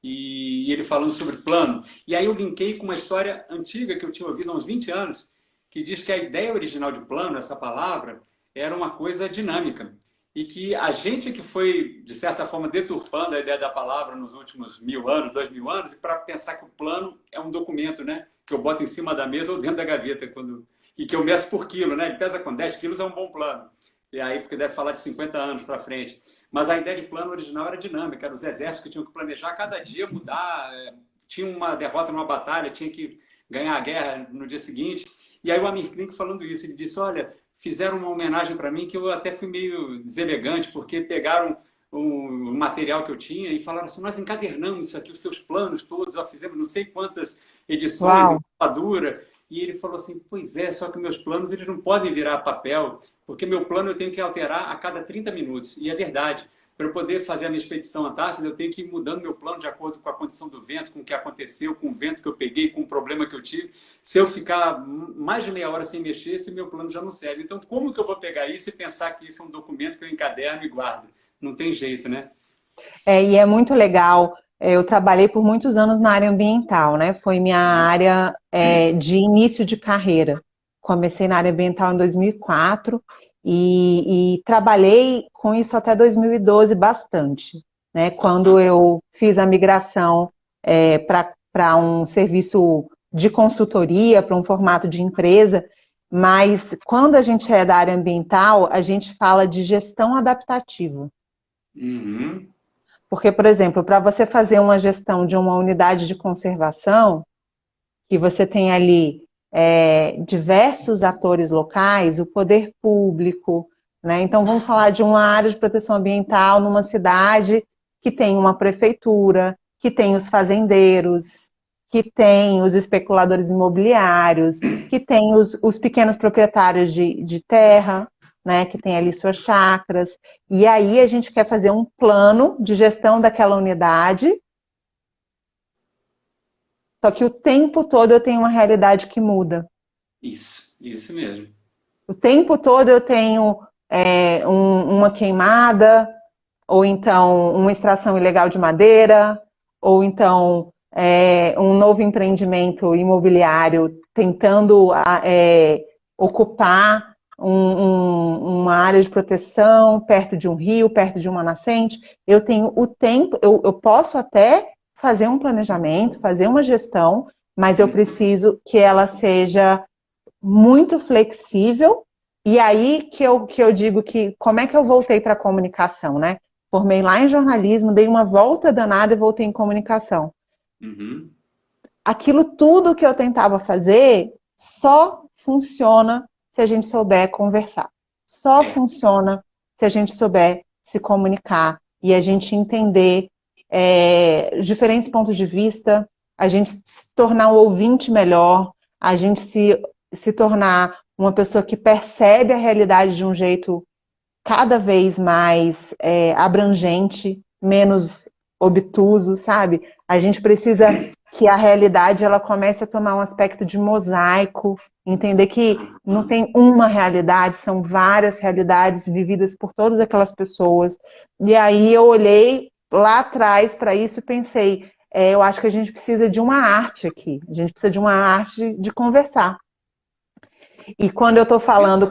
e ele falando sobre plano. E aí eu linkei com uma história antiga que eu tinha ouvido há uns 20 anos, que diz que a ideia original de plano, essa palavra, era uma coisa dinâmica. E que a gente que foi, de certa forma, deturpando a ideia da palavra nos últimos 1000 anos, 2000 anos, e para pensar que o plano é um documento, né? Que eu boto em cima da mesa ou dentro da gaveta. E que eu meço por quilo, né? Ele pesa com 10 quilos, é um bom plano. E aí, porque deve falar de 50 anos para frente. Mas a ideia de plano original era dinâmica, eram os exércitos que tinham que planejar cada dia mudar. Tinha uma derrota numa batalha, tinha que ganhar a guerra no dia seguinte. E aí o Amir Klink falando isso, ele disse, olha, fizeram uma homenagem para mim que eu até fui meio deselegante, porque pegaram o material que eu tinha e falaram assim, nós encadernamos isso aqui, os seus planos todos, já fizemos não sei quantas edições em Uau! capa dura. E ele falou assim, pois é, só que meus planos eles não podem virar papel, porque meu plano eu tenho que alterar a cada 30 minutos. E é verdade. Para eu poder fazer a minha expedição antártida, eu tenho que ir mudando meu plano de acordo com a condição do vento, com o que aconteceu, com o vento que eu peguei, com o problema que eu tive. Se eu ficar mais de meia hora sem mexer, esse meu plano já não serve. Então, como que eu vou pegar isso e pensar que isso é um documento que eu encaderno e guardo? Não tem jeito, né? E é muito legal. Eu trabalhei por muitos anos na área ambiental, né? Foi minha área de início de carreira. Comecei na área ambiental em 2004 e trabalhei com isso até 2012 bastante, né? Quando eu fiz a migração para um serviço de consultoria, para um formato de empresa, mas quando a gente é da área ambiental, a gente fala de gestão adaptativa. Uhum. Porque, por exemplo, para você fazer uma gestão de uma unidade de conservação, que você tem ali diversos atores locais, o poder público, né? Então, vamos falar de uma área de proteção ambiental numa cidade que tem uma prefeitura, que tem os fazendeiros, que tem os especuladores imobiliários, que tem os pequenos proprietários de terra, né, que tem ali suas chácaras. E aí a gente quer fazer um plano de gestão daquela unidade, só que o tempo todo eu tenho uma realidade que muda. Isso mesmo. O tempo todo eu tenho uma queimada, ou então uma extração ilegal de madeira, ou então um novo empreendimento imobiliário tentando ocupar uma área de proteção perto de um rio, perto de uma nascente. Eu tenho o tempo, eu posso até fazer um planejamento, fazer uma gestão, mas eu preciso que ela seja muito flexível. E aí que eu digo que como é que eu voltei para a comunicação, né? Formei lá em jornalismo, dei uma volta danada e voltei em comunicação. Uhum. Aquilo tudo que eu tentava fazer só funciona se a gente souber conversar. Só funciona se a gente souber se comunicar e a gente entender diferentes pontos de vista, a gente se tornar um ouvinte melhor, a gente se tornar uma pessoa que percebe a realidade de um jeito cada vez mais abrangente, menos obtuso, sabe? A gente precisa que a realidade ela comece a tomar um aspecto de mosaico, entender que não tem uma realidade, são várias realidades vividas por todas aquelas pessoas. E aí eu olhei lá atrás para isso e pensei, eu acho que a gente precisa de uma arte aqui, a gente precisa de uma arte de conversar. E quando eu estou falando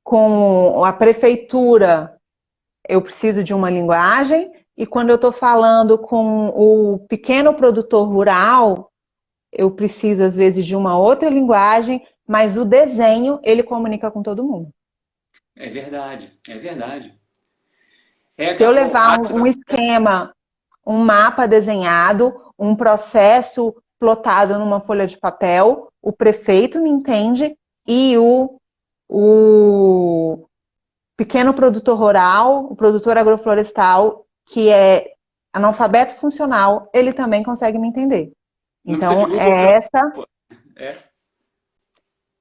com a prefeitura, eu preciso de uma linguagem, e quando eu estou falando com o pequeno produtor rural, eu preciso, às vezes, de uma outra linguagem, mas o desenho, ele comunica com todo mundo. É verdade, é verdade. Se eu levar um esquema, um mapa desenhado, um processo plotado numa folha de papel, o prefeito me entende e o pequeno produtor rural, o produtor agroflorestal, que é analfabeto funcional, ele também consegue me entender. Não precisa de Então, Google Tradutor.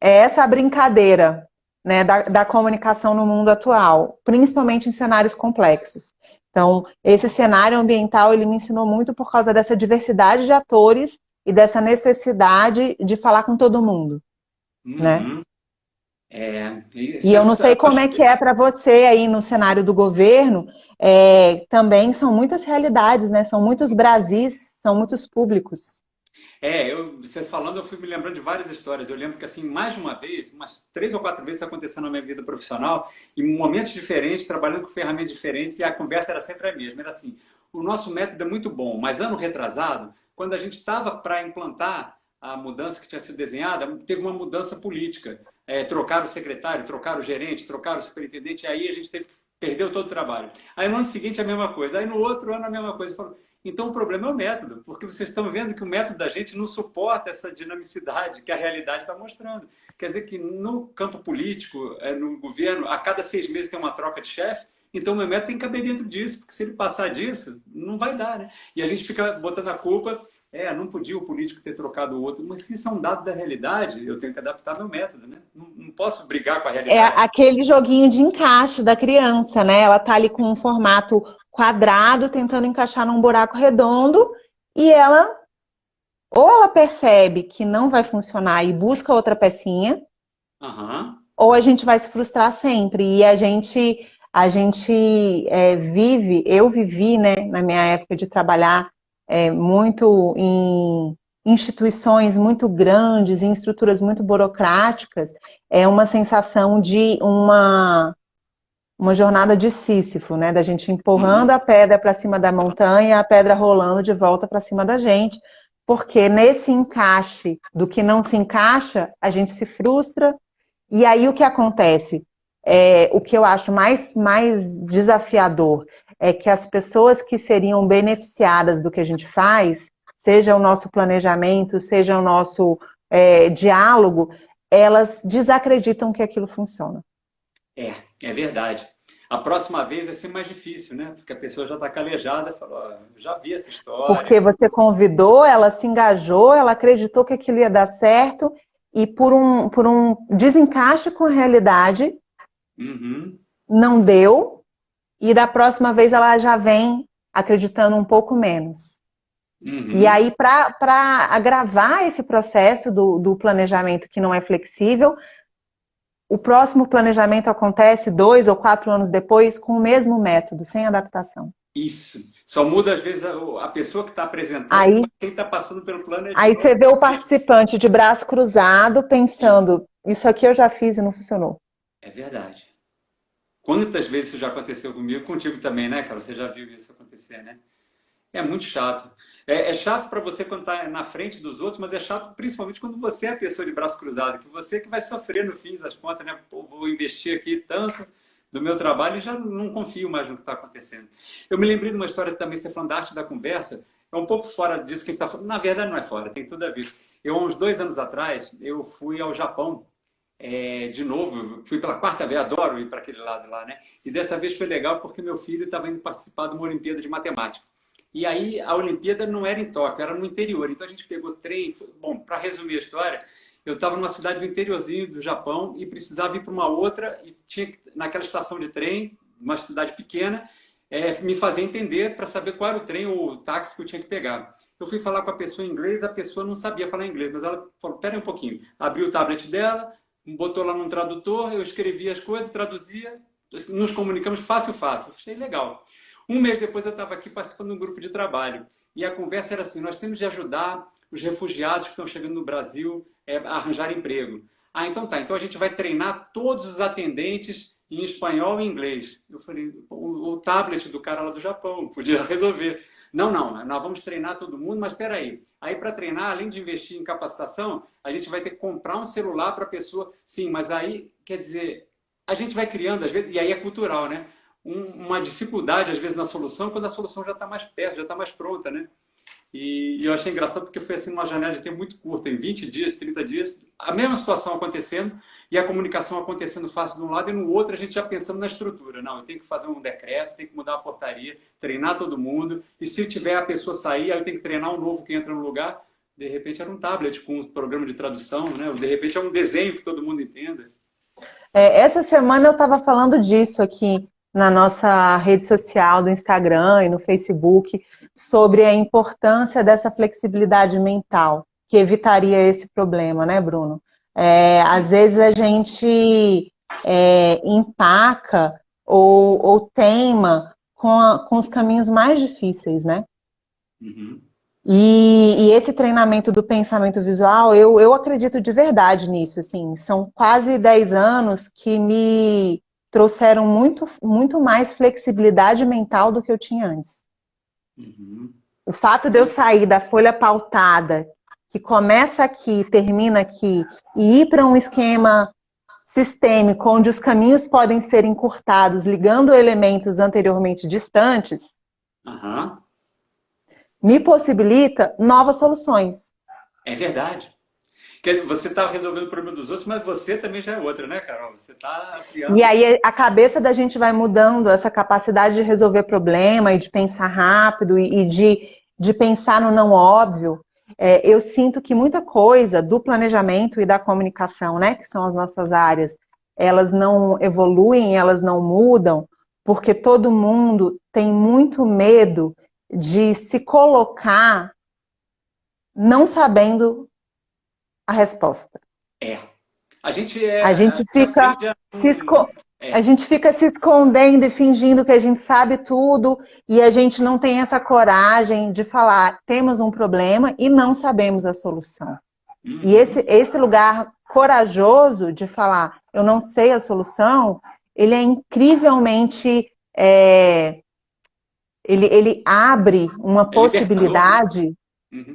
é essa a brincadeira, né, da comunicação no mundo atual, principalmente em cenários complexos. Então, esse cenário ambiental, ele me ensinou muito por causa dessa diversidade de atores e dessa necessidade de falar com todo mundo, né? E eu não sei como é que é para você aí no cenário do governo, também são muitas realidades, né? São muitos Brasis, são muitos públicos. Você falando, eu fui me lembrando de várias histórias. Eu lembro que, assim, mais de uma vez, umas 3 ou 4 vezes isso aconteceu na minha vida profissional, em momentos diferentes, trabalhando com ferramentas diferentes, e a conversa era sempre a mesma. Era assim, o nosso método é muito bom, mas ano retrasado, quando a gente estava para implantar a mudança que tinha sido desenhada, teve uma mudança política. Trocaram o secretário, trocaram o gerente, trocaram o superintendente, e aí a gente perdeu todo o trabalho. Aí no ano seguinte a mesma coisa, aí no outro ano a mesma coisa. Então o problema é o método, porque vocês estão vendo que o método da gente não suporta essa dinamicidade que a realidade está mostrando. Quer dizer que no campo político, no governo, a cada 6 meses tem uma troca de chefe, então o meu método tem que caber dentro disso, porque se ele passar disso, não vai dar, né? E a gente fica botando a culpa, não podia o político ter trocado o outro, mas se isso é um dado da realidade, eu tenho que adaptar meu método, né? Não posso brigar com a realidade. É aquele joguinho de encaixe da criança, né? Ela tá ali com um formato quadrado, tentando encaixar num buraco redondo, e ou ela percebe que não vai funcionar e busca outra pecinha, ou a gente vai se frustrar sempre. E a gente eu vivi, né, na minha época de trabalhar muito em instituições muito grandes, em estruturas muito burocráticas, é uma sensação de uma jornada de Sísifo, né? Da gente empurrando a pedra para cima da montanha, a pedra rolando de volta para cima da gente, porque nesse encaixe do que não se encaixa, a gente se frustra, e aí o que acontece? O que eu acho mais desafiador é que as pessoas que seriam beneficiadas do que a gente faz seja o nosso planejamento, seja o nosso diálogo, elas desacreditam que aquilo funciona. É verdade. A próxima vez vai ser mais difícil, né? Porque a pessoa já está calejada e falou, "Ó, já vi essa história. Porque você convidou, ela se engajou, ela acreditou que aquilo ia dar certo, e por um desencaixe com a realidade, Uhum, não deu, e da próxima vez ela já vem acreditando um pouco menos. E uhum. aí, para agravar esse processo do planejamento que não é flexível, o próximo planejamento acontece 2 ou 4 anos depois com o mesmo método, sem adaptação. Isso. Só muda, às vezes, a pessoa que está apresentando, Aí, mas quem está passando pelo plano é de aí novo. você vê o participante de braço cruzado Isso. pensando, isso aqui eu já fiz e não funcionou. É verdade. Quantas vezes isso já aconteceu comigo? Contigo também, né, cara? Você já viu isso acontecer, né? É muito chato. É chato para você quando está na frente dos outros, mas é chato principalmente quando você é a pessoa de braço cruzado, que você que vai sofrer no fim das contas, né? Pô, vou investir aqui tanto do meu trabalho e já não confio mais no que está acontecendo. Eu me lembrei de uma história também, você falando da arte da conversa, é um pouco fora disso que a gente está falando. Na verdade, não é fora, tem tudo a ver. Eu, há uns 2 anos atrás, eu fui ao Japão, de novo, fui pela quarta vez, adoro ir para aquele lado lá, né? E dessa vez foi legal porque meu filho estava indo participar de uma Olimpíada de Matemática. E aí a Olimpíada não era em Tóquio, era no interior. Então a gente pegou trem. Bom, para resumir a história, eu estava numa cidade do interiorzinho do Japão e precisava ir para uma outra e tinha que, naquela estação de trem, uma cidade pequena, me fazer entender para saber qual era o trem ou o táxi que eu tinha que pegar. Eu fui falar com a pessoa em inglês, a pessoa não sabia falar inglês, mas ela falou, pera aí um pouquinho. Abriu o tablet dela, botou lá num tradutor, eu escrevia as coisas, traduzia, nos comunicamos fácil, fácil. Achei legal. Um mês depois eu estava aqui participando de um grupo de trabalho. E a conversa era assim, nós temos de ajudar os refugiados que estão chegando no Brasil a arranjar emprego. Ah, então tá. Então a gente vai treinar todos os atendentes em espanhol e inglês. Eu falei, o tablet do cara lá do Japão podia resolver. Não, não, nós vamos treinar todo mundo, mas espera aí. Aí para treinar, além de investir em capacitação, a gente vai ter que comprar um celular para a pessoa. Sim, mas aí, quer dizer, a gente vai criando, às vezes, e aí é cultural, né? Uma dificuldade, às vezes, na solução, quando a solução já está mais perto, já está mais pronta, né? E eu achei engraçado porque foi assim numa janela de tempo muito curta, em 20 dias, 30 dias, a mesma situação acontecendo e a comunicação acontecendo fácil de um lado e no outro a gente já pensando na estrutura. Não, eu tenho que fazer um decreto, tenho que mudar a portaria, treinar todo mundo e se tiver a pessoa sair, aí eu tenho que treinar um novo que entra no lugar. De repente era um tablet com um programa de tradução, né? De repente é um desenho que todo mundo entenda. Essa semana eu estava falando disso aqui na nossa rede social do Instagram e no Facebook, sobre a importância dessa flexibilidade mental, que evitaria esse problema, né, Bruno? Às vezes a gente empaca ou teima com os caminhos mais difíceis, né? Uhum. E esse treinamento do pensamento visual, eu acredito de verdade nisso, assim, são quase 10 anos que me trouxeram muito mais flexibilidade mental do que eu tinha antes. Uhum. O fato de eu sair da folha pautada, que começa aqui, termina aqui, e ir para um esquema sistêmico, onde os caminhos podem ser encurtados, ligando elementos anteriormente distantes, Uhum. me possibilita novas soluções. É verdade. Você está resolvendo o problema dos outros, mas você também já é outra, né, Carol? Você está E ampliando. aí a cabeça da gente vai mudando, essa capacidade de resolver problema e de pensar rápido e de pensar no não óbvio. Eu sinto que muita coisa do planejamento e da comunicação, né, que são as nossas áreas, elas não evoluem, elas não mudam, porque todo mundo tem muito medo de se colocar não sabendo a resposta. É. A gente A gente fica aprende a. a gente fica se escondendo e fingindo que a gente sabe tudo e a gente não tem essa coragem de falar, temos um problema e não sabemos a solução. E esse lugar corajoso de falar, eu não sei a solução, ele é incrivelmente, ele abre uma É libertador, né? possibilidade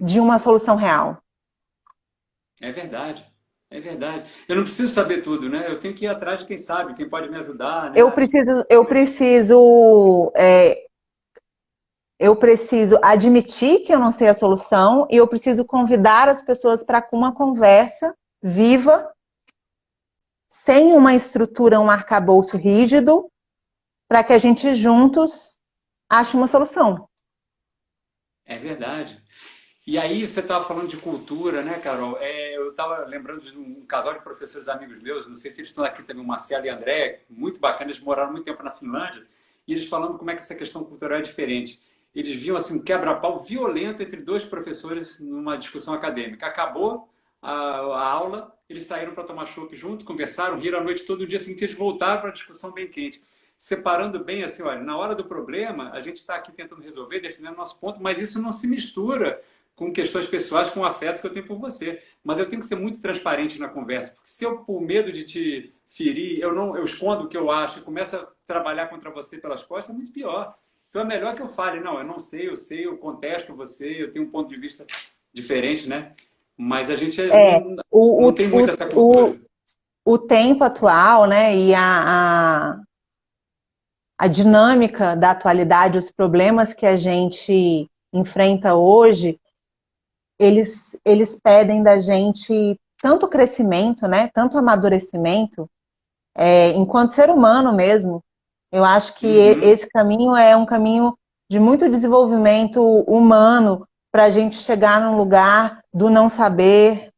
de uma solução real. É verdade. É verdade. Eu não preciso saber tudo, né? Eu tenho que ir atrás de quem sabe, quem pode me ajudar, né? Eu preciso eu preciso admitir que eu não sei a solução e eu preciso convidar as pessoas para uma conversa viva, sem uma estrutura, um arcabouço rígido, para que a gente juntos ache uma solução. É verdade. E aí você estava falando de cultura, né, Carol? Eu estava lembrando de um casal de professores amigos meus, não sei se eles estão aqui também, o Marcelo e a André, muito bacana, eles moraram muito tempo na Finlândia, e eles falando como é que essa questão cultural é diferente. Eles viam assim, um quebra-pau violento entre dois professores numa discussão acadêmica. Acabou a aula, eles saíram para tomar chopp junto, conversaram, riram a noite todo, o dia seguinte eles voltaram para a discussão bem quente. Separando bem assim, olha, na hora do problema, a gente está aqui tentando resolver, defendendo nosso ponto, mas isso não se mistura com questões pessoais, com o afeto que eu tenho por você. Mas eu tenho que ser muito transparente na conversa, porque se eu, por medo de te ferir, eu escondo o que eu acho e começo a trabalhar contra você pelas costas, é muito pior. Então é melhor que eu fale, não, eu não sei, eu contesto você, eu tenho um ponto de vista diferente, né? Mas a gente não tem muito essa cultura. O tempo atual, né, e a dinâmica da atualidade, os problemas que a gente enfrenta hoje, eles pedem da gente tanto crescimento, né, tanto amadurecimento, enquanto ser humano mesmo. Eu acho que esse caminho é um caminho de muito desenvolvimento humano para a gente chegar num lugar do não saber,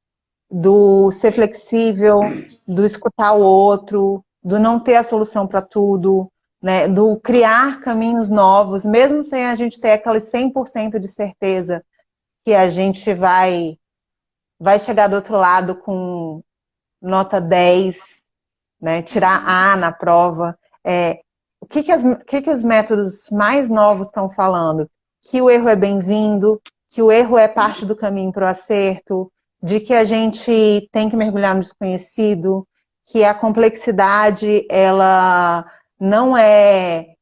do ser flexível, do escutar o outro, do não ter a solução para tudo, né? Do criar caminhos novos, mesmo sem a gente ter aquele 100% de certeza que a gente vai chegar do outro lado com nota 10, né? Tirar A na prova. O que os métodos mais novos estão falando? Que o erro é bem-vindo, que o erro é parte do caminho para o acerto, de que a gente tem que mergulhar no desconhecido, que a complexidade, ela não é...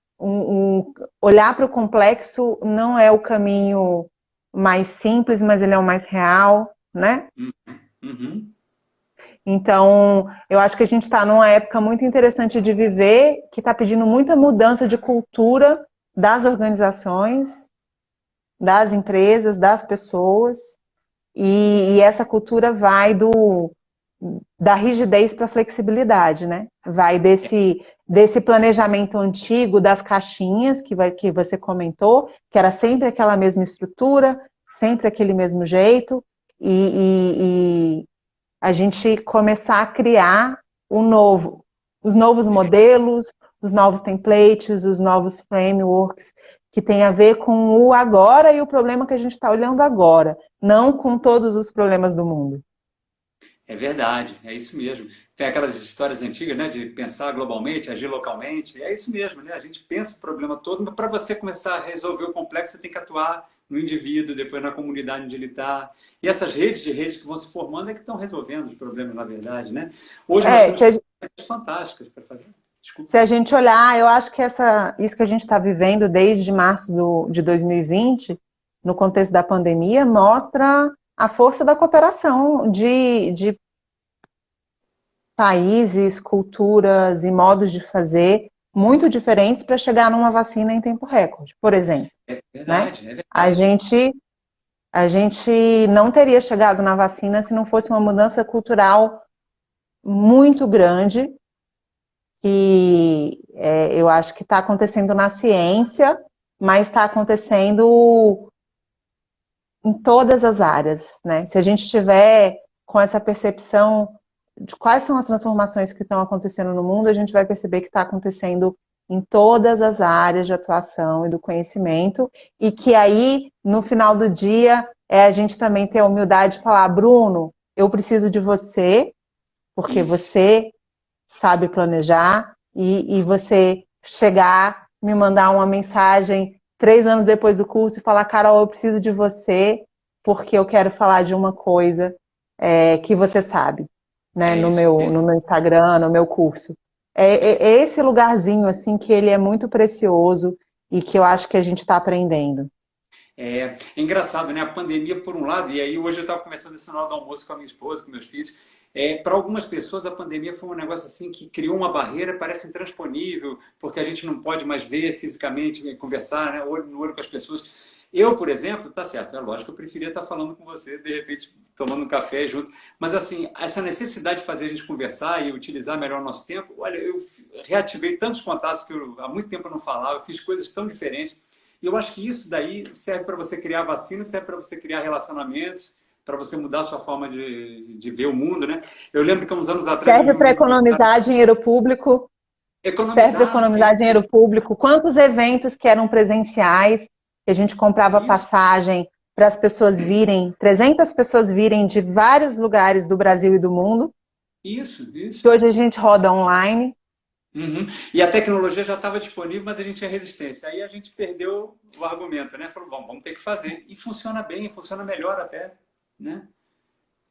olhar para o complexo não é o caminho mais simples, mas ele é o mais real, né? Uhum. Então, eu acho que a gente está numa época muito interessante de viver, que está pedindo muita mudança de cultura das organizações, das empresas, das pessoas, e essa cultura vai da rigidez para a flexibilidade, né? Vai desse planejamento antigo das caixinhas que você comentou, que era sempre aquela mesma estrutura, sempre aquele mesmo jeito, e a gente começar a criar os novos modelos, os novos templates, os novos frameworks, que tem a ver com o agora e o problema que a gente está olhando agora, não com todos os problemas do mundo. É verdade, é isso mesmo. Tem aquelas histórias antigas, né, de pensar globalmente, agir localmente. É isso mesmo, né? A gente pensa o problema todo, mas para você começar a resolver o complexo, você tem que atuar no indivíduo, depois na comunidade onde ele está. E essas redes que vão se formando é que estão resolvendo os problemas, na verdade, né? Hoje nós temos ferramentas fantásticas para fazer. Desculpa. Se a gente olhar, eu acho que isso que a gente está vivendo desde março de 2020, no contexto da pandemia, mostra a força da cooperação de países, culturas e modos de fazer muito diferentes para chegar numa vacina em tempo recorde, por exemplo. É verdade, né? é verdade. A gente não teria chegado na vacina se não fosse uma mudança cultural muito grande, que eu acho que está acontecendo na ciência, mas está acontecendo em todas as áreas, né? Se a gente estiver com essa percepção de quais são as transformações que estão acontecendo no mundo, a gente vai perceber que está acontecendo em todas as áreas de atuação e do conhecimento, e que aí, no final do dia, a gente também ter a humildade de falar, Bruno, eu preciso de você, porque você sabe planejar, e você chegar, me mandar uma mensagem 3 anos depois do curso e falar, Carol, eu preciso de você, porque eu quero falar de uma coisa que você sabe, né, no meu Instagram, no meu curso. É esse lugarzinho, assim, que ele é muito precioso e que eu acho que a gente está aprendendo. É engraçado, né? A pandemia, por um lado, e aí hoje eu estava conversando isso na hora do almoço com a minha esposa, com meus filhos, Para algumas pessoas, a pandemia foi um negócio assim que criou uma barreira, parece intransponível, porque a gente não pode mais ver fisicamente, conversar, né, olho no olho com as pessoas. Eu, por exemplo, tá certo, é lógico que eu preferia estar falando com você, de repente, tomando um café junto. Mas, assim, essa necessidade de fazer a gente conversar e utilizar melhor o nosso tempo, olha, eu reativei tantos contatos que há muito tempo eu não falava, eu fiz coisas tão diferentes. E eu acho que isso daí serve para você criar vacina, serve para você criar relacionamentos, para você mudar a sua forma de ver o mundo, né? Eu lembro que há uns anos atrás eu li Serve um para livro do cara, economizar dinheiro público, serve para Economizar, economizar dinheiro público. Quantos eventos que eram presenciais, que a gente comprava isso, passagem para as pessoas virem, 300 pessoas virem de vários lugares do Brasil e do mundo, isso. que hoje a gente roda online. Uhum. E a tecnologia já estava disponível, mas a gente tinha resistência. Aí a gente perdeu o argumento, né? Falou, bom, vamos ter que fazer. E funciona bem, funciona melhor até, né?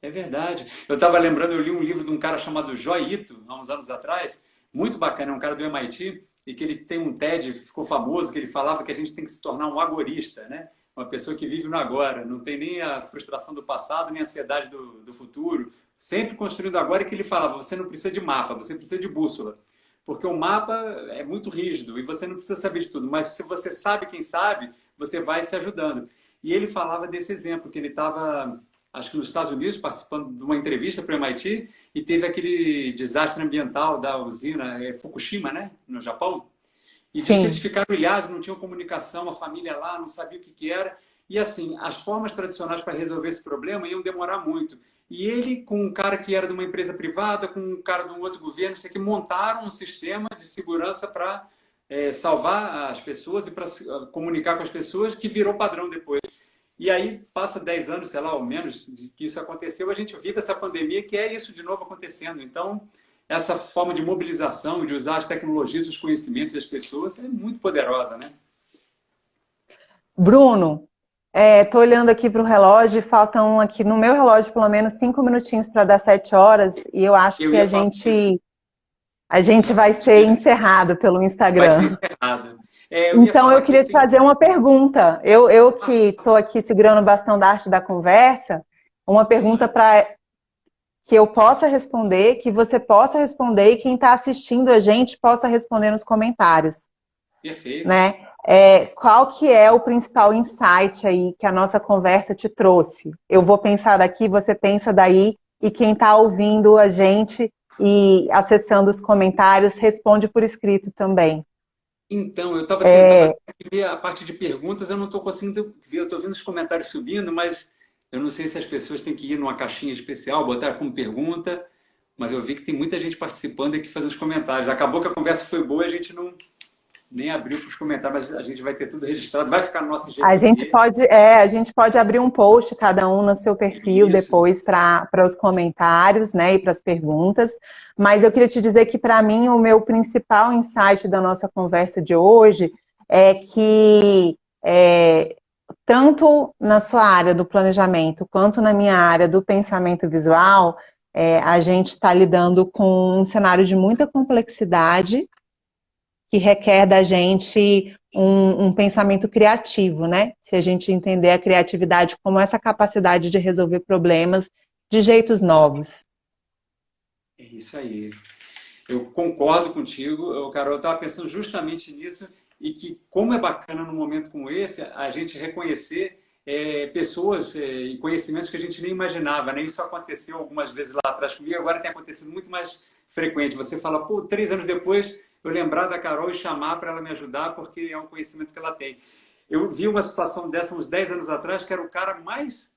É verdade. Eu estava lembrando, eu li um livro de um cara chamado Joy Ito, há uns anos atrás, muito bacana, é um cara do MIT, e que ele tem um TED, ficou famoso, que ele falava que a gente tem que se tornar um agorista, né? Uma pessoa que vive no agora, não tem nem a frustração do passado, nem a ansiedade do futuro, sempre construindo agora, e que ele falava, você não precisa de mapa, você precisa de bússola. Porque o mapa é muito rígido e você não precisa saber de tudo, mas se você sabe quem sabe, você vai se ajudando. E ele falava desse exemplo, que ele estava, acho que nos Estados Unidos, participando de uma entrevista para o MIT, e teve aquele desastre ambiental da usina Fukushima, né, no Japão. E diz que eles Sim. ficaram ilhados, não tinham comunicação, a família lá não sabia o que era. E assim, as formas tradicionais para resolver esse problema iam demorar muito. E ele, com um cara que era de uma empresa privada, com um cara de um outro governo, isso aqui, montaram um sistema de segurança para salvar as pessoas e para comunicar com as pessoas, que virou padrão depois. E aí, passa 10 anos, sei lá, ou menos, de que isso aconteceu, a gente vive essa pandemia, que é isso de novo acontecendo. Então, essa forma de mobilização, de usar as tecnologias, os conhecimentos das pessoas, é muito poderosa, né? Bruno, tô olhando aqui para o relógio, faltam aqui no meu relógio pelo menos 5 minutinhos para dar 7 horas, e eu acho Eu que ia falar isso, a gente vai ser encerrado pelo vai ser Instagram. encerrado. Eu ia Então, falar eu que queria te tem... fazer uma pergunta. Eu que estou aqui segurando o bastão da arte da conversa, uma pergunta para que eu possa responder, que você possa responder e quem está assistindo a gente possa responder nos comentários, Perfeito. né? Qual que é o principal insight aí que a nossa conversa te trouxe? Eu vou pensar daqui, você pensa daí, e quem está ouvindo a gente e acessando os comentários responde por escrito também. Então, eu estava tentando ver a parte de perguntas, eu não estou conseguindo ver, eu estou vendo os comentários subindo, mas eu não sei se as pessoas têm que ir numa caixinha especial, botar como pergunta, mas eu vi que tem muita gente participando aqui fazendo os comentários. Acabou que a conversa foi boa, a gente não nem abriu para os comentários, mas a gente vai ter tudo registrado, vai ficar no nosso IGTV. A gente pode abrir um post, cada um no seu perfil, Isso. depois para os comentários, né, e para as perguntas. Mas eu queria te dizer que, para mim, o meu principal insight da nossa conversa de hoje é que, tanto na sua área do planejamento, quanto na minha área do pensamento visual, a gente está lidando com um cenário de muita complexidade, que requer da gente um pensamento criativo, né? Se a gente entender a criatividade como essa capacidade de resolver problemas de jeitos novos. É isso aí. Eu concordo contigo, Carol. Eu estava pensando justamente nisso e que como é bacana num momento como esse a gente reconhecer pessoas e conhecimentos que a gente nem imaginava, né? Isso aconteceu algumas vezes lá atrás comigo, agora tem acontecido muito mais frequente. Você fala, pô, 3 anos depois eu lembrar da Carol e chamar para ela me ajudar porque é um conhecimento que ela tem. Eu vi uma situação dessa uns 10 anos atrás, que era o cara mais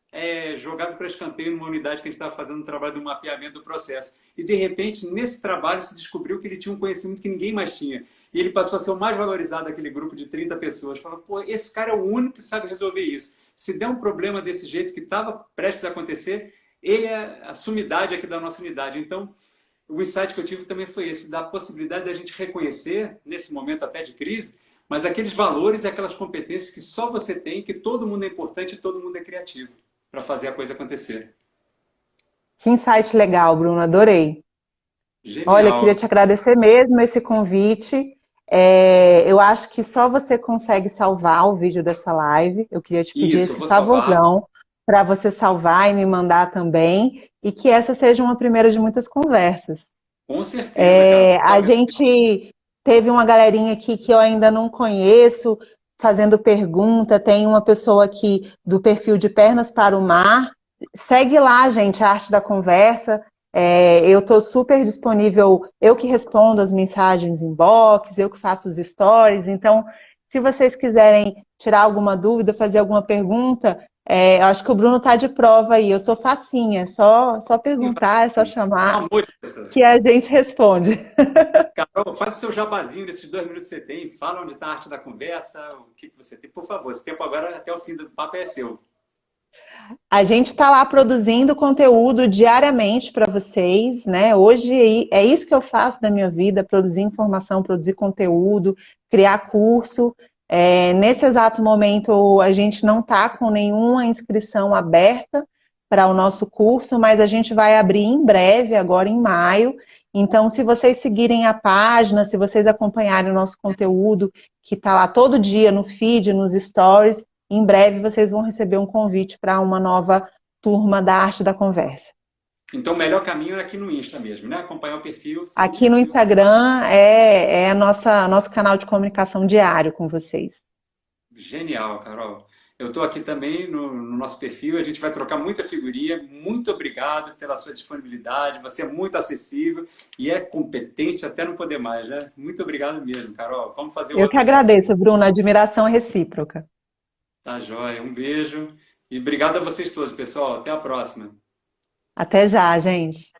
jogado para escanteio numa unidade que a gente estava fazendo um trabalho do mapeamento do processo. E, de repente, nesse trabalho, se descobriu que ele tinha um conhecimento que ninguém mais tinha. E ele passou a ser o mais valorizado daquele grupo de 30 pessoas. Falou, pô, esse cara é o único que sabe resolver isso. Se der um problema desse jeito que estava prestes a acontecer, ele é a sumidade aqui da nossa unidade. Então, o insight que eu tive também foi esse, da possibilidade da gente reconhecer, nesse momento até de crise, mas aqueles valores e aquelas competências que só você tem, que todo mundo é importante e todo mundo é criativo para fazer a coisa acontecer. Que insight legal, Bruno, adorei. Olha, queria Genial. te agradecer mesmo esse convite. Eu acho que só você consegue salvar o vídeo dessa live. Eu queria te pedir Isso, eu esse vou salvar. favorzão. para você salvar e me mandar também, e que essa seja uma primeira de muitas conversas. Com certeza, cara. A Olha, gente teve uma galerinha aqui que eu ainda não conheço, fazendo pergunta. Tem uma pessoa aqui do perfil de Pernas para o Mar. Segue lá, gente, a Arte da Conversa. Eu estou super disponível, eu que respondo as mensagens inbox, eu que faço os stories. Então, se vocês quiserem tirar alguma dúvida, fazer alguma pergunta, eu acho que o Bruno está de prova aí. Eu sou facinha, só perguntar, é só um chamar amor dessa. que a gente responde. Carol, faz o seu jabazinho desses 2 minutos que você tem. Fala onde está a arte da conversa, o que você tem. Por favor, esse tempo agora, até o fim do papo, é seu. A gente está lá produzindo conteúdo diariamente para vocês, né? Hoje é isso que eu faço da minha vida, produzir informação, produzir conteúdo, criar curso. Nesse exato momento, a gente não está com nenhuma inscrição aberta para o nosso curso, mas a gente vai abrir em breve, agora em maio. Então, se vocês seguirem a página, se vocês acompanharem o nosso conteúdo, que está lá todo dia no feed, nos stories, em breve vocês vão receber um convite para uma nova turma da Arte da Conversa. Então, o melhor caminho é aqui no Insta mesmo, né? Acompanhar o perfil, seguir o Aqui no perfil. Instagram é nosso canal de comunicação diário com vocês. Genial, Carol. Eu estou aqui também no nosso perfil, a gente vai trocar muita figurinha. Muito obrigado pela sua disponibilidade, você é muito acessível e é competente até não poder mais, né? Muito obrigado mesmo, Carol. Vamos fazer Eu que outras dessas. agradeço, Bruno, a admiração é recíproca. Tá joia, um beijo e obrigado a vocês todos, pessoal. Até a próxima. Até já, gente.